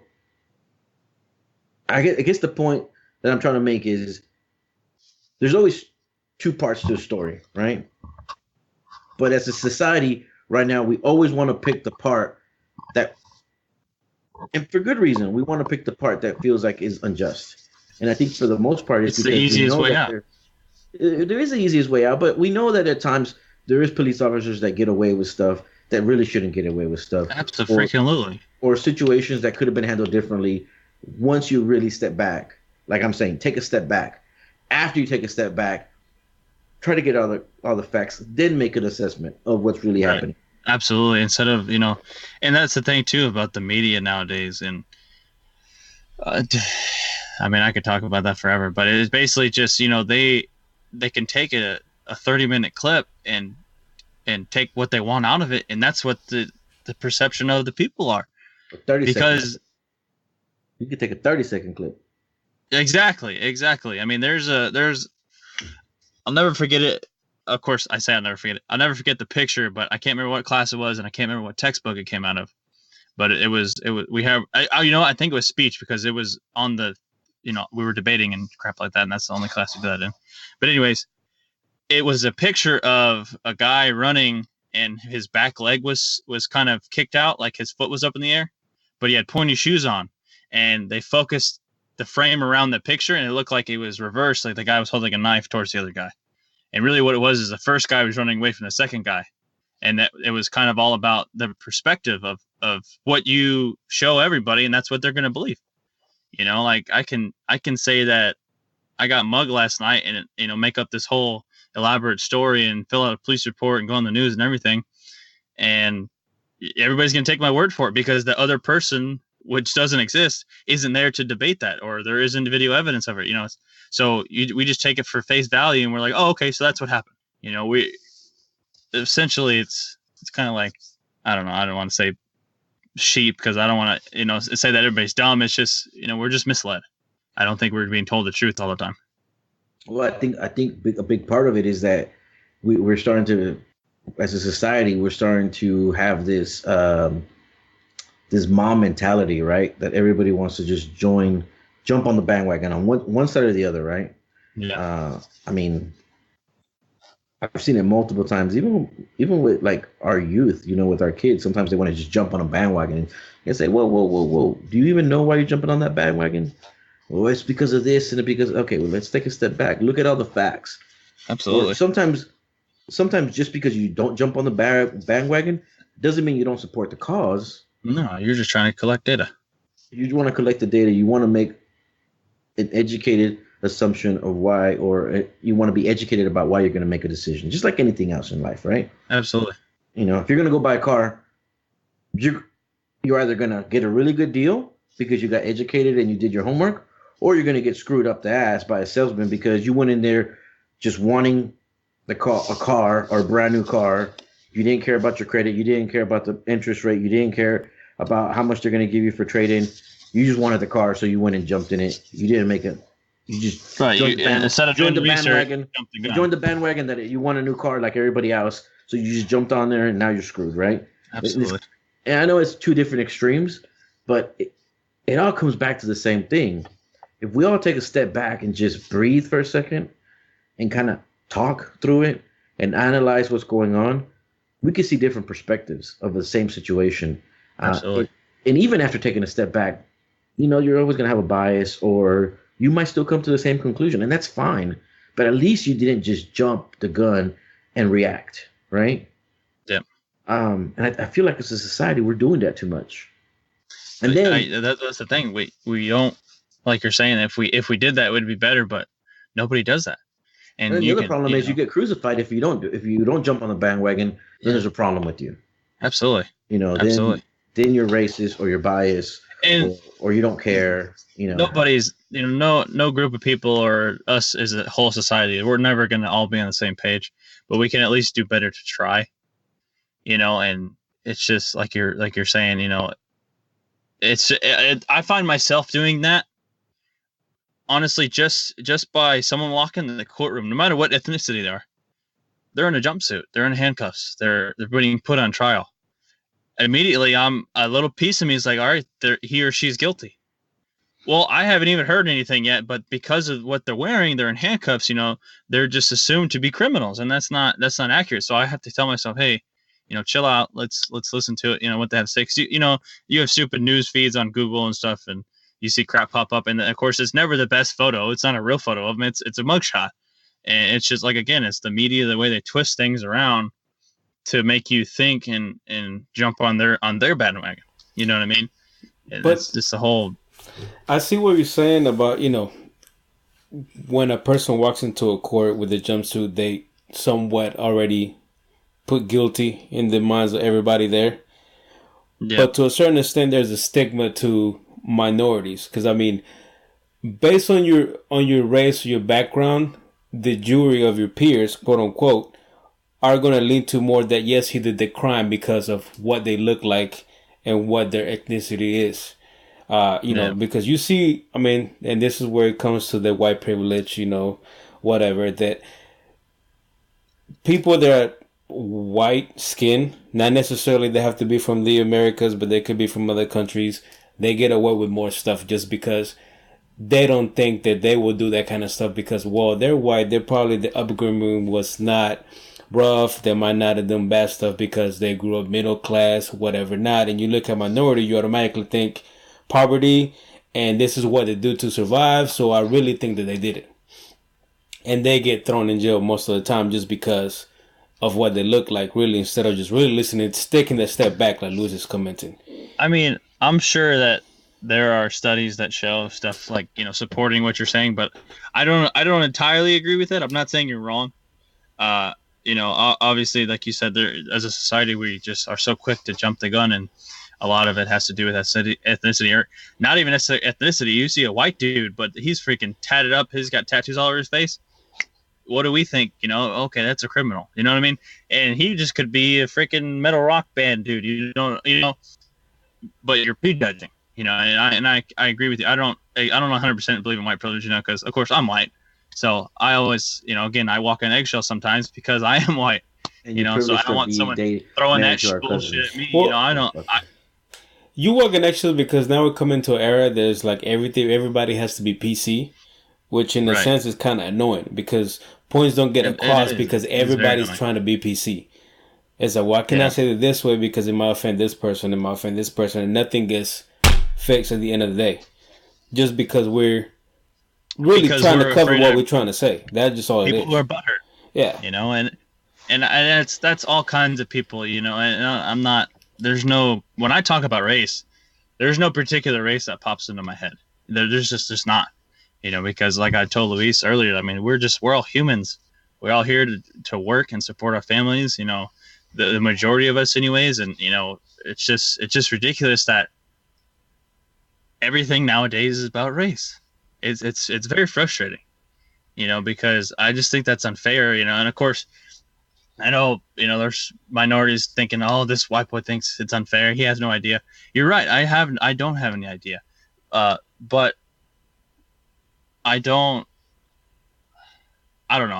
I guess the point that I'm trying to make is there's always two parts to a story, right? But as a society right now, we always want to pick the part that, and for good reason, we want to pick the part that feels like is unjust. And I think for the most part, it's the easiest way out. There is the easiest way out, but we know that at times there is police officers that get away with stuff that really shouldn't get away with stuff. Absolutely. Or situations that could have been handled differently once you really step back. Like I'm saying, take a step back. After you take a step back, try to get all the facts, then make an assessment of what's really happening. Absolutely. Instead of, and that's the thing too about the media nowadays. And I could talk about that forever, but it is basically just, they can take a 30-minute clip and take what they want out of it. And that's what the perception of the people are. 30 seconds. You could take a 30-second clip. Exactly. I'll never forget it. Of course, I say I'll never forget it. I'll never forget the picture, but I can't remember what class it was, and I can't remember what textbook it came out of. But I think it was speech because it was on the, we were debating and crap like that, and that's the only class we did that in. But anyways, it was a picture of a guy running, and his back leg was kind of kicked out, like his foot was up in the air, but he had pointy shoes on, and they focused the frame around the picture, and it looked like it was reversed, like the guy was holding a knife towards the other guy. And really what it was is the first guy was running away from the second guy. And that it was kind of all about the perspective of what you show everybody, and that's what they're going to believe. Like I can say that I got mugged last night and, make up this whole elaborate story and fill out a police report and go on the news and everything. And everybody's going to take my word for it because the other person, which doesn't exist, isn't there to debate that, or there isn't video evidence of it, So we just take it for face value, and we're like, oh, okay, so that's what happened. We essentially it's kind of like, I don't know, I don't want to say sheep because I don't want to say that everybody's dumb. It's just we're just misled. I don't think we're being told the truth all the time. Well, I think a big part of it is that we're starting to, as a society, we're starting to have this mob mentality, right? That everybody wants to just join jump on the bandwagon on one side or the other, right? Yeah. I mean, I've seen it multiple times, even with like our youth, with our kids. Sometimes they want to just jump on a bandwagon and say, "Whoa, whoa, whoa, whoa! Do you even know why you're jumping on that bandwagon?" Well, it's because of this and because okay. Well, let's take a step back. Look at all the facts. Or Absolutely. sometimes just because you don't jump on the bandwagon doesn't mean you don't support the cause. No, you're just trying to collect data. You want to collect the data. You want to make an educated assumption of why, or you want to be educated about why you're going to make a decision, just like anything else in life, right? Absolutely. If you're going to go buy a car, you're either going to get a really good deal because you got educated and you did your homework, or you're going to get screwed up the ass by a salesman because you went in there just wanting a car or a brand new car. You didn't care about your credit. You didn't care about the interest rate. You didn't care about how much they're going to give you for trade-in. You just wanted the car, so you went and jumped in it. You didn't make it. You just right. Instead of doing the bandwagon, you joined the bandwagon that you want a new car like everybody else. So you just jumped on there, and now you're screwed, right? Absolutely. And I know it's two different extremes, but it all comes back to the same thing. If we all take a step back and just breathe for a second and kind of talk through it and analyze what's going on, we can see different perspectives of the same situation. Absolutely. And even after taking a step back, you're always going to have a bias, or you might still come to the same conclusion, and that's fine. But at least you didn't just jump the gun and react, right? Yeah. And I feel like as a society, we're doing that too much. And that's the thing. We don't, like you're saying, if we did that, it would be better. But nobody does that. And the other problem is you get crucified if you don't jump on the bandwagon. Then there's a problem with you. Absolutely. Absolutely. Then you're racist or you're biased, or you don't care. Nobody's no group of people or us as a whole society. We're never going to all be on the same page, but we can at least do better to try. And it's just like you're saying. I find myself doing that. Honestly, just by someone walking in the courtroom, no matter what ethnicity they are, they're in a jumpsuit, they're in handcuffs, they're being put on trial. Immediately, a little piece of me is like, all right, he or she's guilty. Well, I haven't even heard anything yet, but because of what they're wearing, they're in handcuffs. They're just assumed to be criminals, and that's not accurate. So I have to tell myself, hey, chill out. Let's listen to it. What they have to say. 'Cause you have stupid news feeds on Google and stuff, and you see crap pop up, and of course, it's never the best photo. It's not a real photo of them. It's a mugshot, and it's just like, again, it's the media, the way they twist things around to make you think and jump on their bandwagon. You know what I mean? But it's just the whole. I see what you're saying about, when a person walks into a court with a jumpsuit, they somewhat already put guilty in the minds of everybody there. Yeah. But to a certain extent, there's a stigma to minorities. Because, based on your race, your background, the jury of your peers, quote unquote, are going to lean to more that, yes, he did the crime because of what they look like and what their ethnicity is. Because you see, and this is where it comes to the white privilege, whatever, that people that are white skin, not necessarily they have to be from the Americas, but they could be from other countries. They get away with more stuff just because they don't think that they will do that kind of stuff because, well, they're white. They're probably the upbringing was not rough. They might not have done bad stuff because they grew up middle class, whatever not. And you look at minority, you automatically think poverty, and this is what they do to survive. So I really think that they did it. And they get thrown in jail most of the time just because of what they look like, really, instead of just really listening, taking that step back like Luis is commenting. I'm sure that there are studies that show stuff like, supporting what you're saying, but I don't entirely agree with it. I'm not saying you're wrong. Obviously, like you said, there, as a society, we just are so quick to jump the gun, and a lot of it has to do with ethnicity, or not even necessarily ethnicity. You see a white dude, but he's freaking tatted up. He's got tattoos all over his face. What do we think? Okay, that's a criminal. You know what I mean? And he just could be a freaking metal rock band dude. But you're prejudging. And I agree with you. I don't 100% believe in white privilege. Because of course I'm white. So I always, again, I walk on eggshells sometimes because I am white. So I don't want someone throwing that bullshit at me. Well, I don't. You working actually because now we're coming to an era. There's like everything. Everybody has to be PC, which in a Right. sense is kind of annoying because points don't get It across is. because It's very everybody's annoying. trying to be PC. It's like, why can I Yeah. say it this way because it might offend this person, it might offend this person, and nothing gets fixed at the end of the day. Just because we're really Because trying to we're cover afraid what of we're trying to say. That's just all it people who is. are butthurt, Yeah. you know, and that's all kinds of people, you know. And I'm not. There's no when I talk about race, there's no particular race that pops into my head. There's just not, you know, because like I told Luis earlier, I mean, we're all humans. We're all here to work and support our families, you know, the majority of us anyways. And, you know, it's just ridiculous that everything nowadays is about race. It's very frustrating, you know, because I just think that's unfair, you know. And of course, I know, you know, there's minorities thinking, oh, this white boy thinks it's unfair. He has no idea. You're right. I don't have any idea. But I don't, I don't know.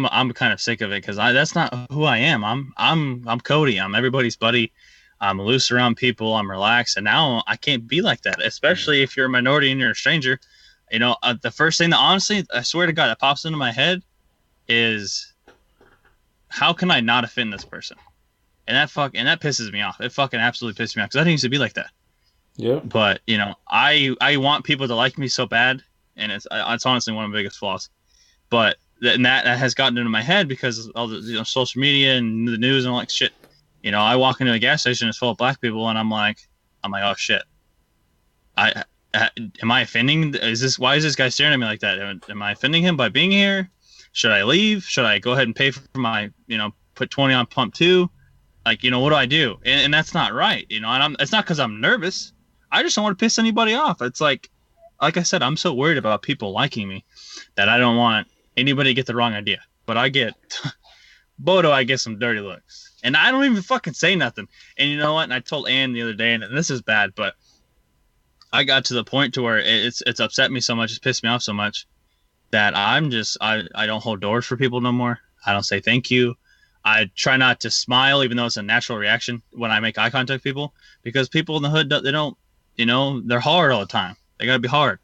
I'm kind of sick of it because that's not who I am. I'm Cody. I'm everybody's buddy. I'm loose around people. I'm relaxed, and now I can't be like that. Especially if you're a minority and you're a stranger. You know, the first thing that honestly, I swear to God, that pops into my head is how can I not offend this person? And that pisses me off. It fucking absolutely pisses me off because I didn't used to be like that. Yeah. But you know, I want people to like me so bad, and it's honestly one of my biggest flaws. But that has gotten into my head because all the social media and the news and all that shit. You know, I walk into a gas station it's full of black people, and I'm like, oh shit, I, am I offending? Why is this guy staring at me like that? Am I offending him by being here? Should I leave? Should I go ahead and pay for my, put 20 on pump two? Like, what do I do? And that's not right, and it's not because I'm nervous. I just don't want to piss anybody off. It's like I said, I'm so worried about people liking me that I don't want anybody to get the wrong idea. But I get Bodo, I get some dirty looks, and I don't even fucking say nothing. And you know what? And I told Ann the other day, and this is bad, but I got to the point to where it's upset me so much, it's pissed me off so much that I don't hold doors for people no more. I don't say thank you. I try not to smile, even though it's a natural reaction when I make eye contact with people, because people in the hood they don't, they're hard all the time. They gotta be hard.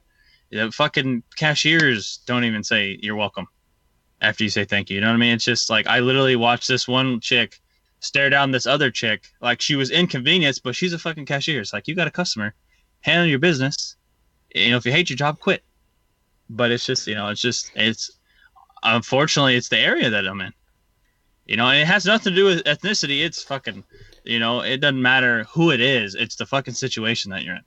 Fucking cashiers don't even say you're welcome after you say thank you. You know what I mean? It's just like I literally watched this one chick stare down this other chick like she was inconvenienced, but she's a fucking cashier. It's like you got a customer, handle your business. If you hate your job, quit. But it's just, it's unfortunately it's the area that I'm in. And it has nothing to do with ethnicity. It's fucking, it doesn't matter who it is. It's the fucking situation that you're in.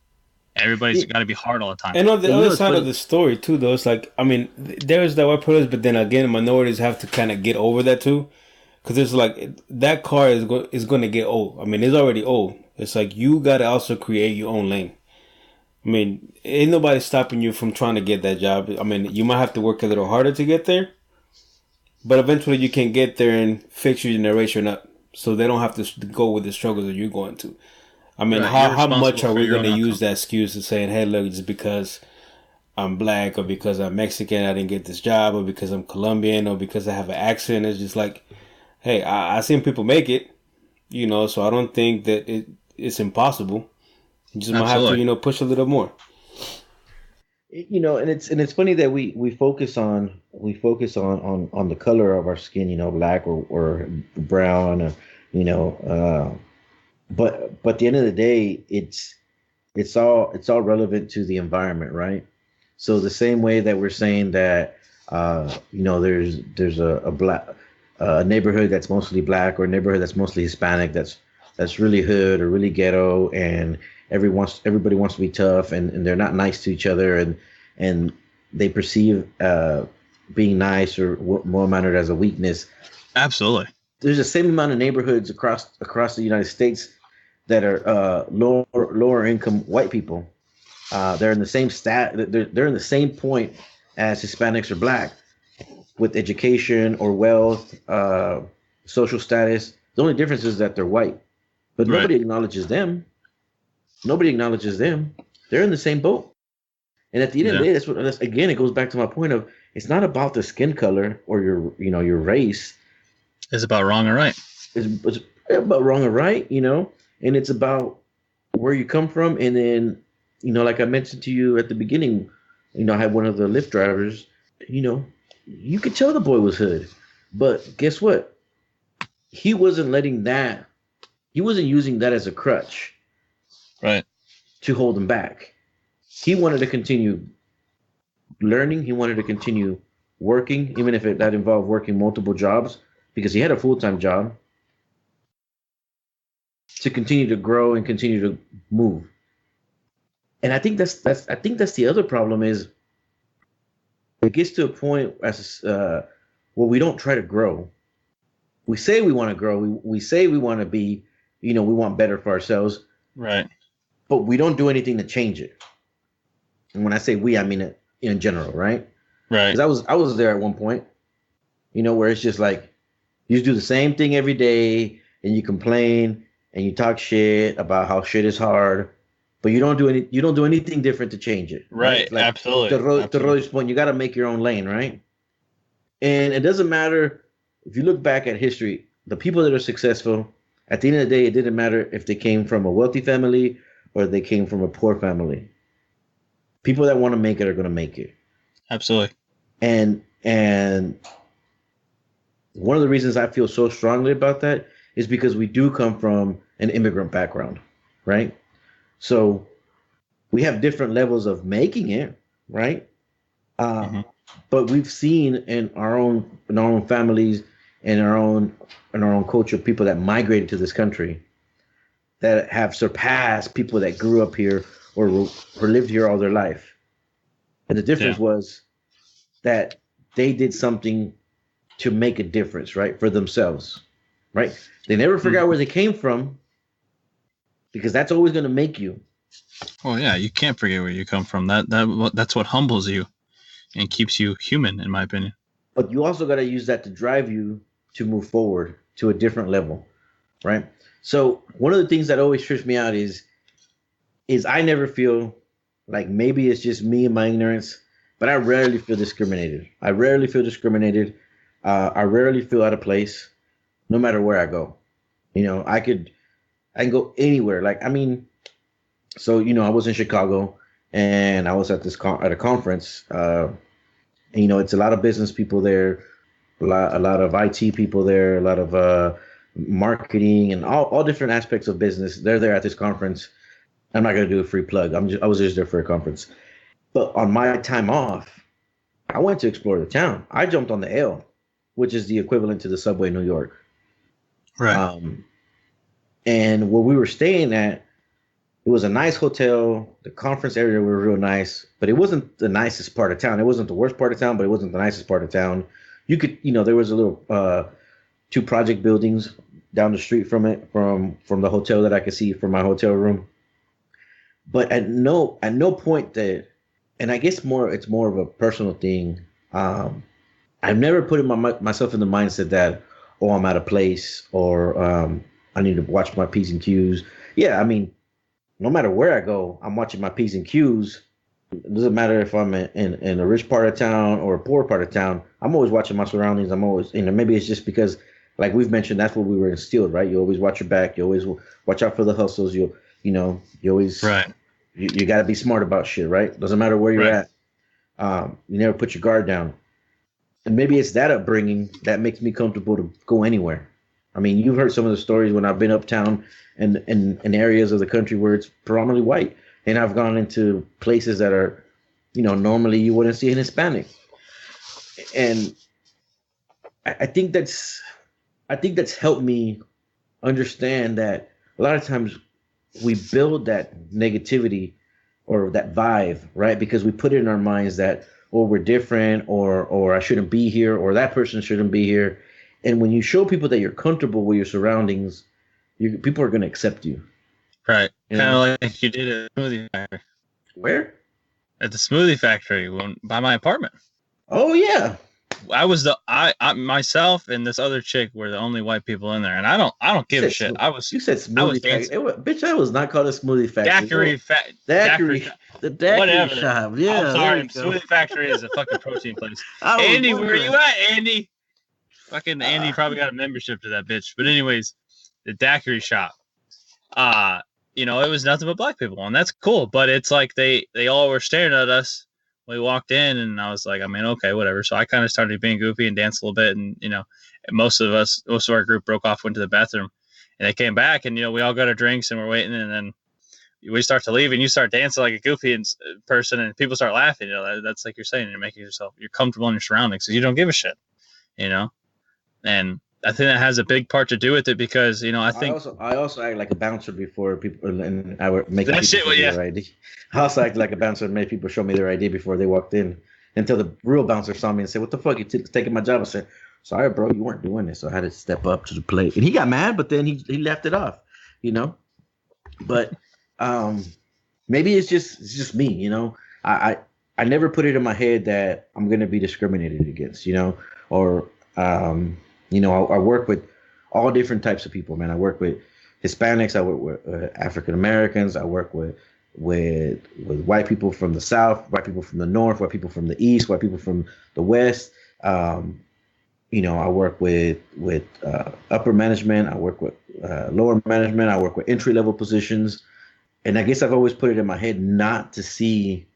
Everybody's got to be hard all the time. And on the And other it's side of funny. the story too, though, it's like there's the white privilege, but then again, minorities have to kind of get over that too, because it's like that car is going to get old. I mean, it's already old. It's like you got to also create your own lane. I mean, ain't nobody stopping you from trying to get that job. I mean, you might have to work a little harder to get there, but eventually you can get there and fix your generation up, so they don't have to go with the struggles that you're going to. I mean, Right, you're how much responsible are for we your going own to use outcome. that excuse of saying, hey, look, just because I'm black or because I'm Mexican, I didn't get this job, or because I'm Colombian or because I have an accent? It's just like, hey, I seen people make it, so I don't think that it's impossible. You just might have to, Absolutely. push a little more. And it's funny that we focus on the color of our skin, black or brown, you know, but at the end of the day, it's all relevant to the environment, right? So the same way that we're saying that, there's a black neighborhood that's mostly black, or a neighborhood that's mostly Hispanic, that's really hood or really ghetto, and everybody wants to be tough, and they're not nice to each other, and they perceive being nice or more mannered as a weakness. Absolutely. There's the same amount of neighborhoods across the United States that are lower income white people. They're in the same they're in the same point as Hispanics or black, with education or wealth, social status. The only difference is that they're white, but Right. nobody acknowledges them. Nobody acknowledges them. They're in the same boat. And at the end of the Yeah. day, again, it goes back to my point of, it's not about the skin color or your race. It's about wrong or right. It's about wrong or right, and it's about where you come from, and then like I mentioned to you at the beginning, I had one of the Lyft drivers. You know, you could tell the boy was hood, but guess what? He wasn't letting that. He wasn't using that as a crutch Right. to hold him back. He wanted to continue learning. He wanted to continue working, even if that involved working multiple jobs, because he had a full time job to continue to grow and continue to move. And I think that's the other problem is it gets to a point as where we don't try to grow. We say we want to grow. We say we want to be, we want better for ourselves, Right. but we don't do anything to change it. And when I say we, I mean it in general, right? Right. Because I was there at one point, where it's just like you do the same thing every day and you complain and you talk shit about how shit is hard, but you don't do anything different to change it, right? Right. It's like Absolutely. to Absolutely. Roy's point, you got to make your own lane, right? And it doesn't matter if you look back at history, the people that are successful, at the end of the day, it didn't matter if they came from a wealthy family or they came from a poor family. People that want to make it are going to make it. Absolutely. And one of the reasons I feel so strongly about that is because we do come from an immigrant background, right? So we have different levels of making it, right? Mm-hmm. But we've seen in our own families, in our own culture, people that migrated to this country that have surpassed people that grew up here or lived here all their life. And the Yeah. difference was that they did something to make a difference, right, for themselves, right? They never forgot where they came from because that's always going to make you. Well, yeah, you can't forget where you come from. That's what humbles you and keeps you human, in my opinion. But you also got to use that to drive you to move forward to a different level, right? So one of the things that always trips me out is I never feel like maybe it's just me and my ignorance, but I rarely feel discriminated. I rarely feel discriminated. I rarely feel out of place, no matter where I go. I can go anywhere. Like I mean, so I was in Chicago and I was at at a conference. And, it's a lot of business people there, a lot of IT people there, a lot of marketing and all different aspects of business. They're there at this conference. I'm not gonna do a free plug. I was just there for a conference. But on my time off, I went to explore the town. I jumped on the L, which is the equivalent to the subway in New York. Right. Um, and where we were staying at, it was a nice hotel. The conference area was real nice, but it wasn't the nicest part of town. It wasn't the worst part of town, but it wasn't the nicest part of town. You could, there was a little two project buildings down the street from it, from the hotel that I could see from my hotel room. But at no point that, and I guess it's more of a personal thing. Um, I've never put myself in the mindset that, oh, I'm out of place or I need to watch my P's and Q's. Yeah, I mean, no matter where I go, I'm watching my P's and Q's. It doesn't matter if I'm in a rich part of town or a poor part of town. I'm always watching my surroundings. I'm always, maybe it's just because, like we've mentioned, that's what we were instilled, right? You always watch your back. You always watch out for the hustles. You always, Right. you got to be smart about shit, right? Doesn't matter where you're Right. at. You never put your guard down. And maybe it's that upbringing that makes me comfortable to go anywhere. I mean, you've heard some of the stories when I've been uptown and in areas of the country where it's predominantly white, and I've gone into places that are, normally you wouldn't see an Hispanic, and I think that's helped me understand that a lot of times we build that negativity or that vibe, right? Because we put it in our minds that, oh, we're different, or I shouldn't be here, or that person shouldn't be here. And when you show people that you're comfortable with your surroundings, people are going to accept you. Right. You Kind know of like you did at the smoothie factory. where? At the smoothie factory by my apartment. Oh yeah. I was I myself and this other chick were the only white people in there, and I don't You give a said shit. you said I was smoothie factory. dancing. Bitch, that was not called a smoothie factory. Daiquiri, Daiquiri, the daiquiri whatever. shop. I'm Yeah, there sorry. you go. Smoothie factory is a fucking protein place. I was Andy, where you wondering. at, Andy? Fucking Andy Uh, probably got a membership to that bitch. But anyways, the daiquiri shop. it was nothing but black people, and that's cool. But it's like they all were staring at us when we walked in, and I was like, I mean, okay, whatever. So I kind of started being goofy and danced a little bit, and most of our group broke off, went to the bathroom, and they came back, and we all got our drinks and we're waiting, and then we start to leave, and you start dancing like a goofy person, and people start laughing. That's like you're saying, you're comfortable in your surroundings, so you don't give a shit, you know. And I think that has a big part to do with it because I think I also act like a bouncer before people, and I would make people that shit. show me their ID. I also act like a bouncer and make people show me their ID before they walked in, until the real bouncer saw me and said, "What the fuck? You taking my job?" I said, "Sorry, bro, you weren't doing this." So I had to step up to the plate, and he got mad, but then he left it off, you know. But maybe it's just me, you know. I never put it in my head that I'm gonna be discriminated against, you know, or I work with all different types of people, man. I work with Hispanics, I work with African Americans, I work with white people from the South, white people from the North, white people from the East, white people from the West. I work with upper management, I work with lower management, I work with entry level positions, and I guess I've always put it in my head not to see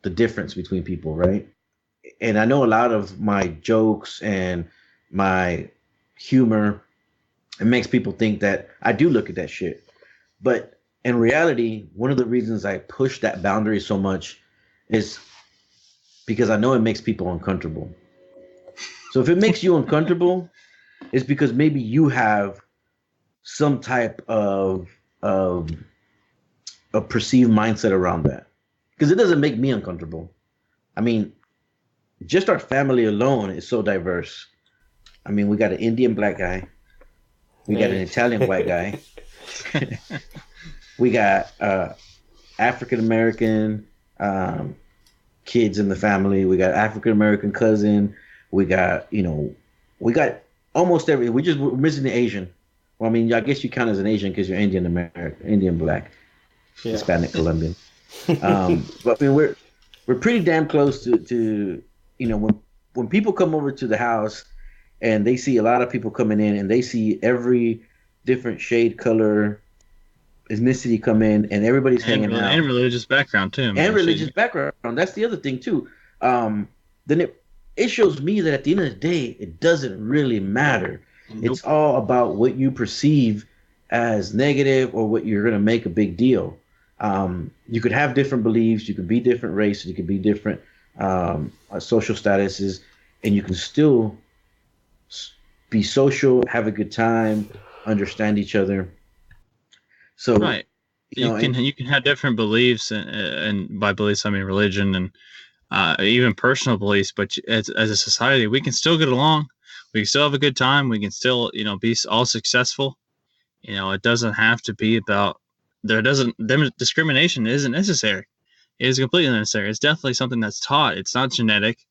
the difference between people, right? And I know a lot of my jokes and my humor, it makes people think that I do look at that shit. But in reality, one of the reasons I push that boundary so much is because I know it makes people uncomfortable. So if it makes you uncomfortable, it's because maybe you have some type of a perceived mindset around that. Because it doesn't make me uncomfortable. I mean, just our family alone is so diverse. I mean, we got an Indian black guy, we got an Italian white guy, we got African American kids in the family, we got African American cousin, we got almost every. We're missing the Asian. Well, I mean, I guess you count as an Asian because you're Indian American, Indian black, Hispanic, Colombian. But I mean, we're pretty damn close to when people come over to the house and they see a lot of people coming in and they see every different shade, color, ethnicity come in and everybody's hanging out, and religious background too, man. And religious background. That's the other thing too. Then it shows me that at the end of the day, it doesn't really matter. Nope. It's all about what you perceive as negative or what you're going to make a big deal. You could have different beliefs, you could be different races, you could be different social statuses, and you can still be social, have a good time, understand each other. So right, you can have different beliefs, and by beliefs I mean religion and even personal beliefs. But as a society, we can still get along. We can still have a good time. We can still be all successful. It doesn't have to be about. Discrimination isn't necessary. It is completely necessary. It's definitely something that's taught. It's not genetic.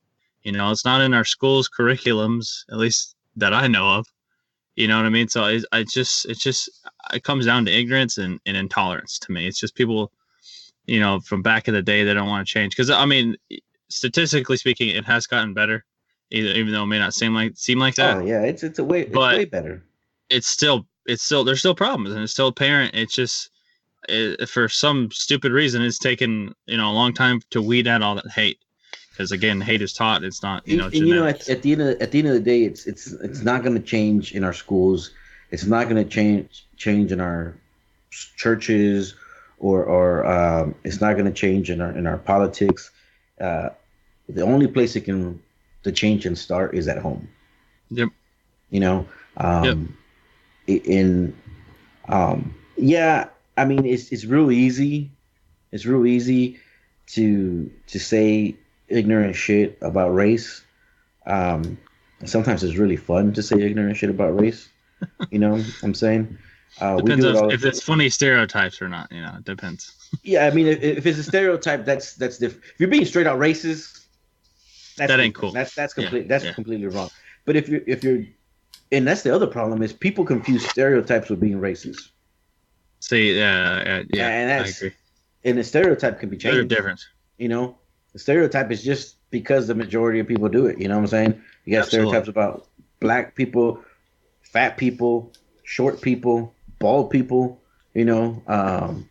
It's not in our schools' curriculums, at least that I know of. You know what I mean? So it comes down to ignorance and intolerance to me. It's just people, from back in the day, they don't want to change. Because I mean, statistically speaking, it has gotten better, even though it may not seem like that. Oh yeah, it's way better. It's still there's still problems, and it's still apparent. It's just for some stupid reason, it's taken a long time to weed out all that hate. Because again, hate is taught. It's not and at the end of the day, it's not going to change in our schools. It's not going to change in our churches, or it's not going to change in our politics. The only place the change can start is at home. Yep. Yeah. I mean, it's real easy. It's real easy to say ignorant shit about race. Sometimes it's really fun to say ignorant shit about race. You know what I'm saying? Depends on if it's funny stereotypes or not. It depends. Yeah, I mean, if it's a stereotype, that's different. If you're being straight out racist, that ain't cool. That's completely wrong. But if you're, and that's the other problem is people confuse stereotypes with being racist. See, yeah, and I agree. And the stereotype can be changed. There's a difference. The stereotype is just because the majority of people do it. You know what I'm saying? You got stereotypes about black people, fat people, short people, bald people. You know,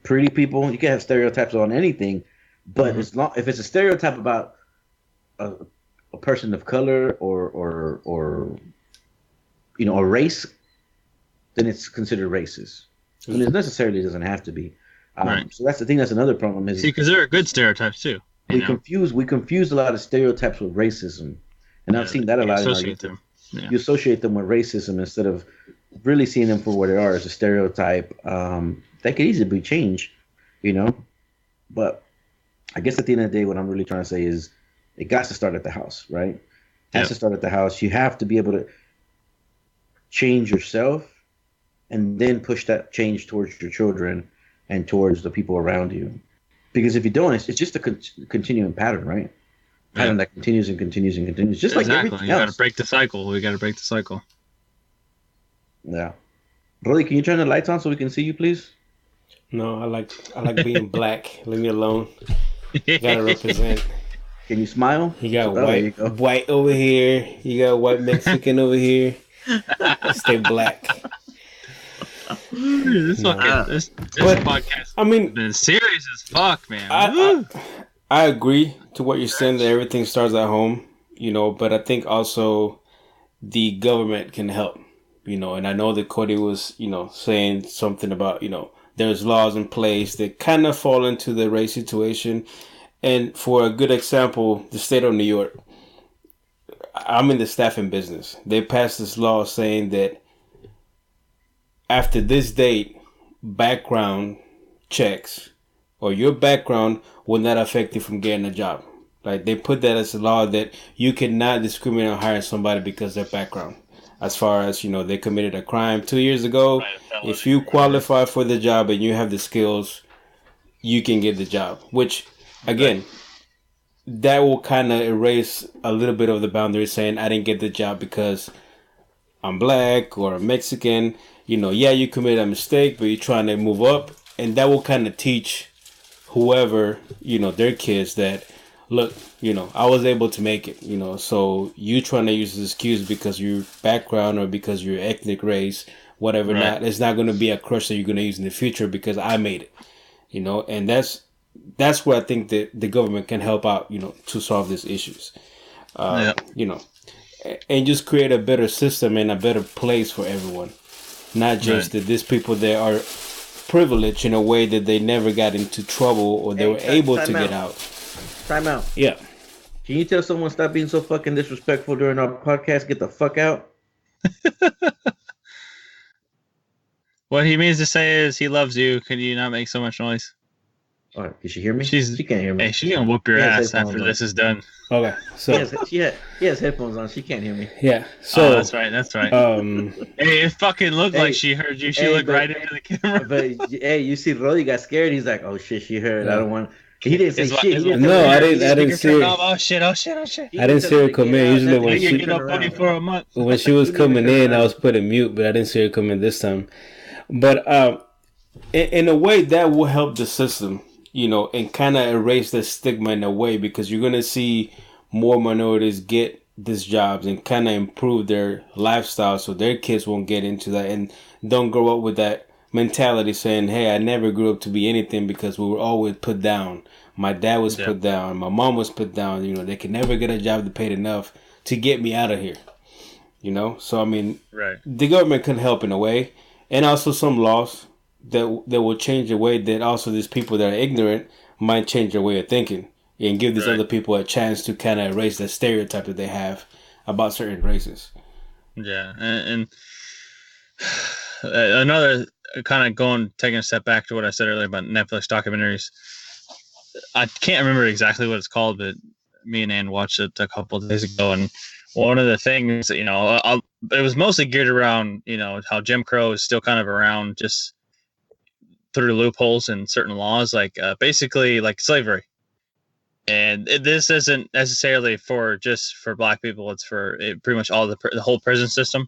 pretty people. You can have stereotypes on anything, but Mm-hmm. if it's a stereotype about a, a person of color or a race, then it's considered racist. And it necessarily doesn't have to be. Right. So that's the thing. That's another problem See, is because there are good stereotypes too. You know. we confuse a lot of stereotypes with racism, and I've Yeah. seen that a You lot in our associate youth. them. Yeah. You associate them with racism instead of really seeing them for what they are as a stereotype that could easily be changed, you know. But I guess at the end of the day, what I'm really trying to say is it got to start at the house, right? It has Yeah. to start at the house. You have to be able to change yourself and then push that change towards your children and towards the people around you. Because if you don't, it's just a continuing pattern, right? Yeah. Pattern that continues and continues and continues, just like Exactly. everything You got to else. break the cycle. We got to break the cycle. Yeah. Rolly, can you turn the lights on so we can see you, please? No, I like being black. Leave me alone. Gotta represent. Can you smile? You got Oh, there you go. white over here. You got white Mexican over here. Stay black. This No. fucking this But, podcast I mean, been serious as fuck, man. I agree to what you're saying that everything starts at home, but I think also the government can help, and I know that Cody was, saying something about, there's laws in place that kind of fall into the race situation. And for a good example, the state of New York, I'm in the staffing business. They passed this law saying that after this date, background checks or your background will not affect you from getting a job. Like they put that as a law that you cannot discriminate on hiring somebody because of their background. As far as, they committed a crime 2 years ago, if you qualify for the job and you have the skills, you can get the job. Which, again, that will kind of erase a little bit of the boundary saying I didn't get the job because I'm black or Mexican. Yeah, you committed a mistake, but you're trying to move up. And that will kind of teach whoever, their kids that, look, I was able to make it, so you trying to use this excuse because your background or because your ethnic race, whatever, Right. not, it's not going to be a crutch that you're going to use in the future because I made it, and that's where I think that the government can help out, to solve these issues, and just create a better system and a better place for everyone, not just that these people that are privileged in a way that they never got into trouble or they were able to get out. Time out. Yeah. Can you tell someone stop being so fucking disrespectful during our podcast? Get the fuck out. What he means to say is he loves you. Could you not make so much noise? All right, can she hear me? She can't hear me. Hey, she's gonna whoop your He has ass headphones after on. this is done. Okay. So He has headphones on. She can't hear me. yeah. So That's right. That's right. Hey, it fucking looked like she heard you. She looked right into the camera. But hey, you see, Rolly got scared. He's like, "Oh shit, she heard." I don't want. He didn't say Is what- shit. is He what- didn't No, tell I her. didn't see it. Oh shit! Oh shit! Oh shit! He I didn't tell see her to come get in. out, Usually nothing. when He she- didn't You're getting turn up money around. for a month. when she was coming in, I was putting mute, but I didn't see her come in this time. But in a way, that will help the system, and kind of erase the stigma in a way because you're gonna see more minorities get these jobs and kind of improve their lifestyle so their kids won't get into that and don't grow up with that mentality saying, hey, I never grew up to be anything because we were always put down. My dad was put down. My mom was put down. They can never get a job that paid enough to get me out of here. So I mean, Right. the government can help in a way, and also some laws that will change the way that also these people that are ignorant might change their way of thinking and give these other people a chance to kind of erase the stereotype that they have about certain races. Yeah, and another kind of taking a step back to what I said earlier about Netflix documentaries. I can't remember exactly what it's called, but me and Ann watched it a couple of days ago, and one of the things, it was mostly geared around, how Jim Crow is still kind of around just through loopholes in certain laws, like basically like slavery. And this isn't necessarily for black people; it's for pretty much all the whole prison system.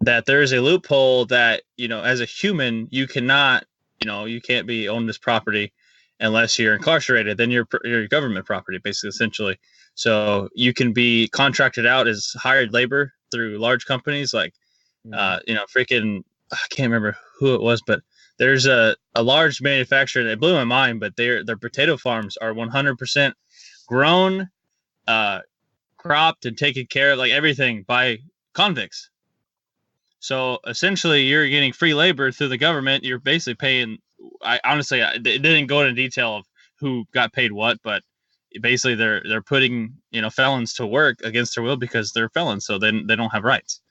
That there is a loophole that as a human, you cannot, you can't be owned as property unless you're incarcerated. Then you're government property, basically, essentially. So you can be contracted out as hired labor through large companies like, freaking I can't remember who it was, but there's a large manufacturer that blew my mind. But their potato farms are 100% grown, cropped, and taken care of, like everything, by convicts. So essentially, you're getting free labor through the government. You're basically paying. I honestly, it didn't go into detail of who got paid what, but basically they're putting felons to work against their will because they're felons, so they don't have rights.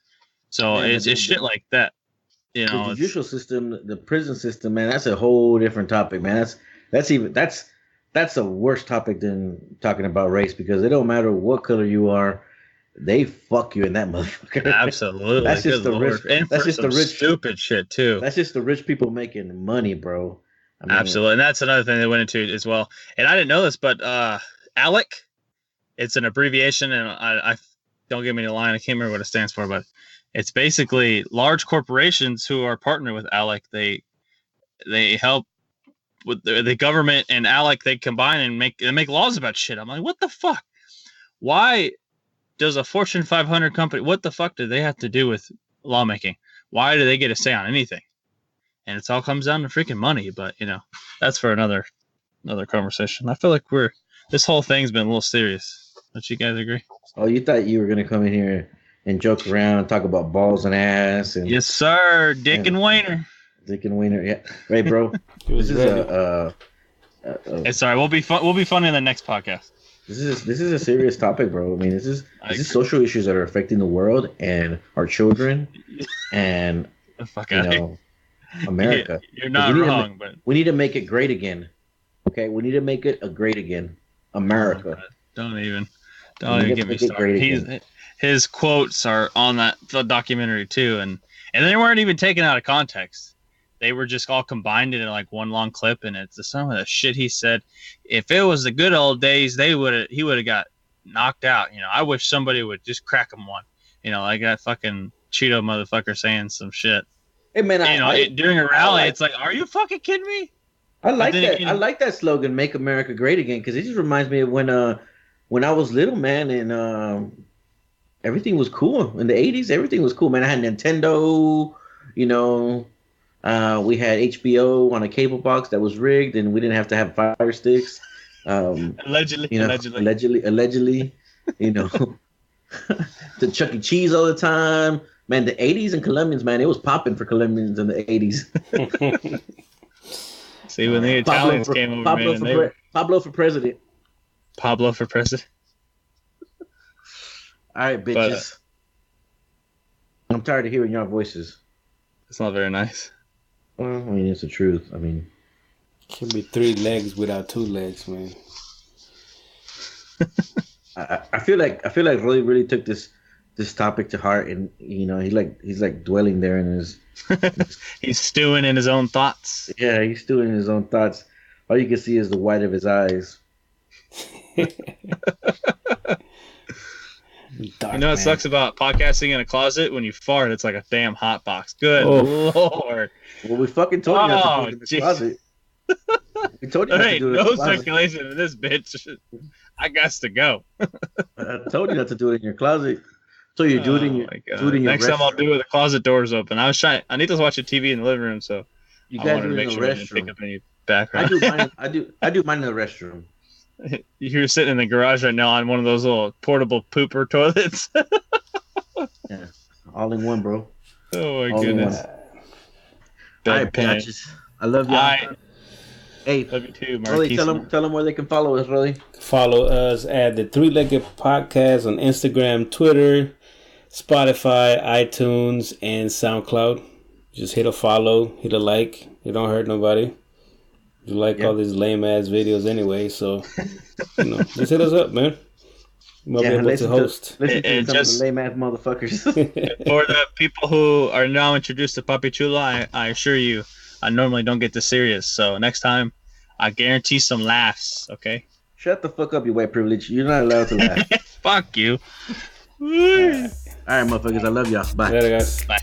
So Man, it's shit like that. The judicial system, the prison system, man, that's a whole different topic, man. That's a worse topic than talking about race, because it don't matter what color you are, they fuck you in that motherfucker. Absolutely. That's just the rich. And that's just the rich stupid shit too. That's just the rich people making money, bro. I mean, absolutely, and that's another thing they went into as well. And I didn't know this, but ALEC, it's an abbreviation, and I don't give me the line. I can't remember what it stands for, but it's basically large corporations who are partnered with ALEC. They help with the government and ALEC. They combine and make laws about shit. I'm like, what the fuck? Why does a Fortune 500 company? What the fuck do they have to do with lawmaking? Why do they get a say on anything? And it all comes down to freaking money. But that's for another conversation. I feel like this whole thing's been a little serious. Don't you guys agree? Oh, you thought you were gonna come in here and joke around, talk about balls and ass, and yes, sir, Dick and Wiener. Dick and Wiener, yeah, right, bro. This is it's sorry. We'll be funny in the next podcast. This is a serious topic, bro. I mean, this is social issues that are affecting the world and our children, and America. You're not wrong, but we need to make it great again. Okay, we need to make it a great again, America. Don't even get me started. His quotes are on the documentary too, and they weren't even taken out of context. They were just all combined into like one long clip, and it's some of the shit he said. If it was the good old days, he would have got knocked out. I wish somebody would just crack him one. Like that fucking Cheeto motherfucker saying some shit. Hey man, during a rally, it's like, are you fucking kidding me? I like that. I like that slogan, "Make America Great Again," because it just reminds me of when I was little, man, and everything was cool in the '80s. Everything was cool, man. I had Nintendo, we had HBO on a cable box that was rigged, and we didn't have to have Fire Sticks. Allegedly. The Chuck E. Cheese all the time. Man, the 80s and Colombians, man, it was popping for Colombians in the 80s. See, when the Italians came over, Pablo for president. Pablo for president. All right, bitches. I'm tired of hearing your voices. It's not very nice. Well, I mean, it's the truth. I mean, can be 3 legs without 2 legs, man. I feel like Rolly really took this topic to heart, and he's like dwelling there in his he's stewing in his own thoughts. Yeah, he's stewing in his own thoughts. All you can see is the white of his eyes. What sucks about podcasting in a closet? When you fart, it's like a damn hot box. Good Lord. Well, we fucking told you not to do it in the closet. We told you not to do it in the closet. No speculation in this bitch. I got to go. I told you not to do it in your closet. So you do it in your Next time I'll do it with the closet doors open. I need to watch a TV in the living room, so you I wanted to make sure I didn't pick up any background. I do mine in the restroom. You're sitting in the garage right now on one of those little portable pooper toilets. Yeah, all in one, bro. Oh my goodness. All right, patches. I love y'all. Hey, love you too, Rolly, tell them where they can follow us, Rolly. Follow us at the 3-Legged Podcast on Instagram, Twitter, Spotify, iTunes, and SoundCloud. Just hit a follow, hit a like. It don't hurt nobody. You like all these lame ass videos anyway, so just hit us up, man. You might be able to host. Listen to some of the lame ass motherfuckers. For the people who are now introduced to Papi Chulo, I assure you, I normally don't get this serious. So next time, I guarantee some laughs. Okay. Shut the fuck up, you white privilege. You're not allowed to laugh. Fuck you. All right, motherfuckers. I love y'all. Bye. Later, guys. Bye.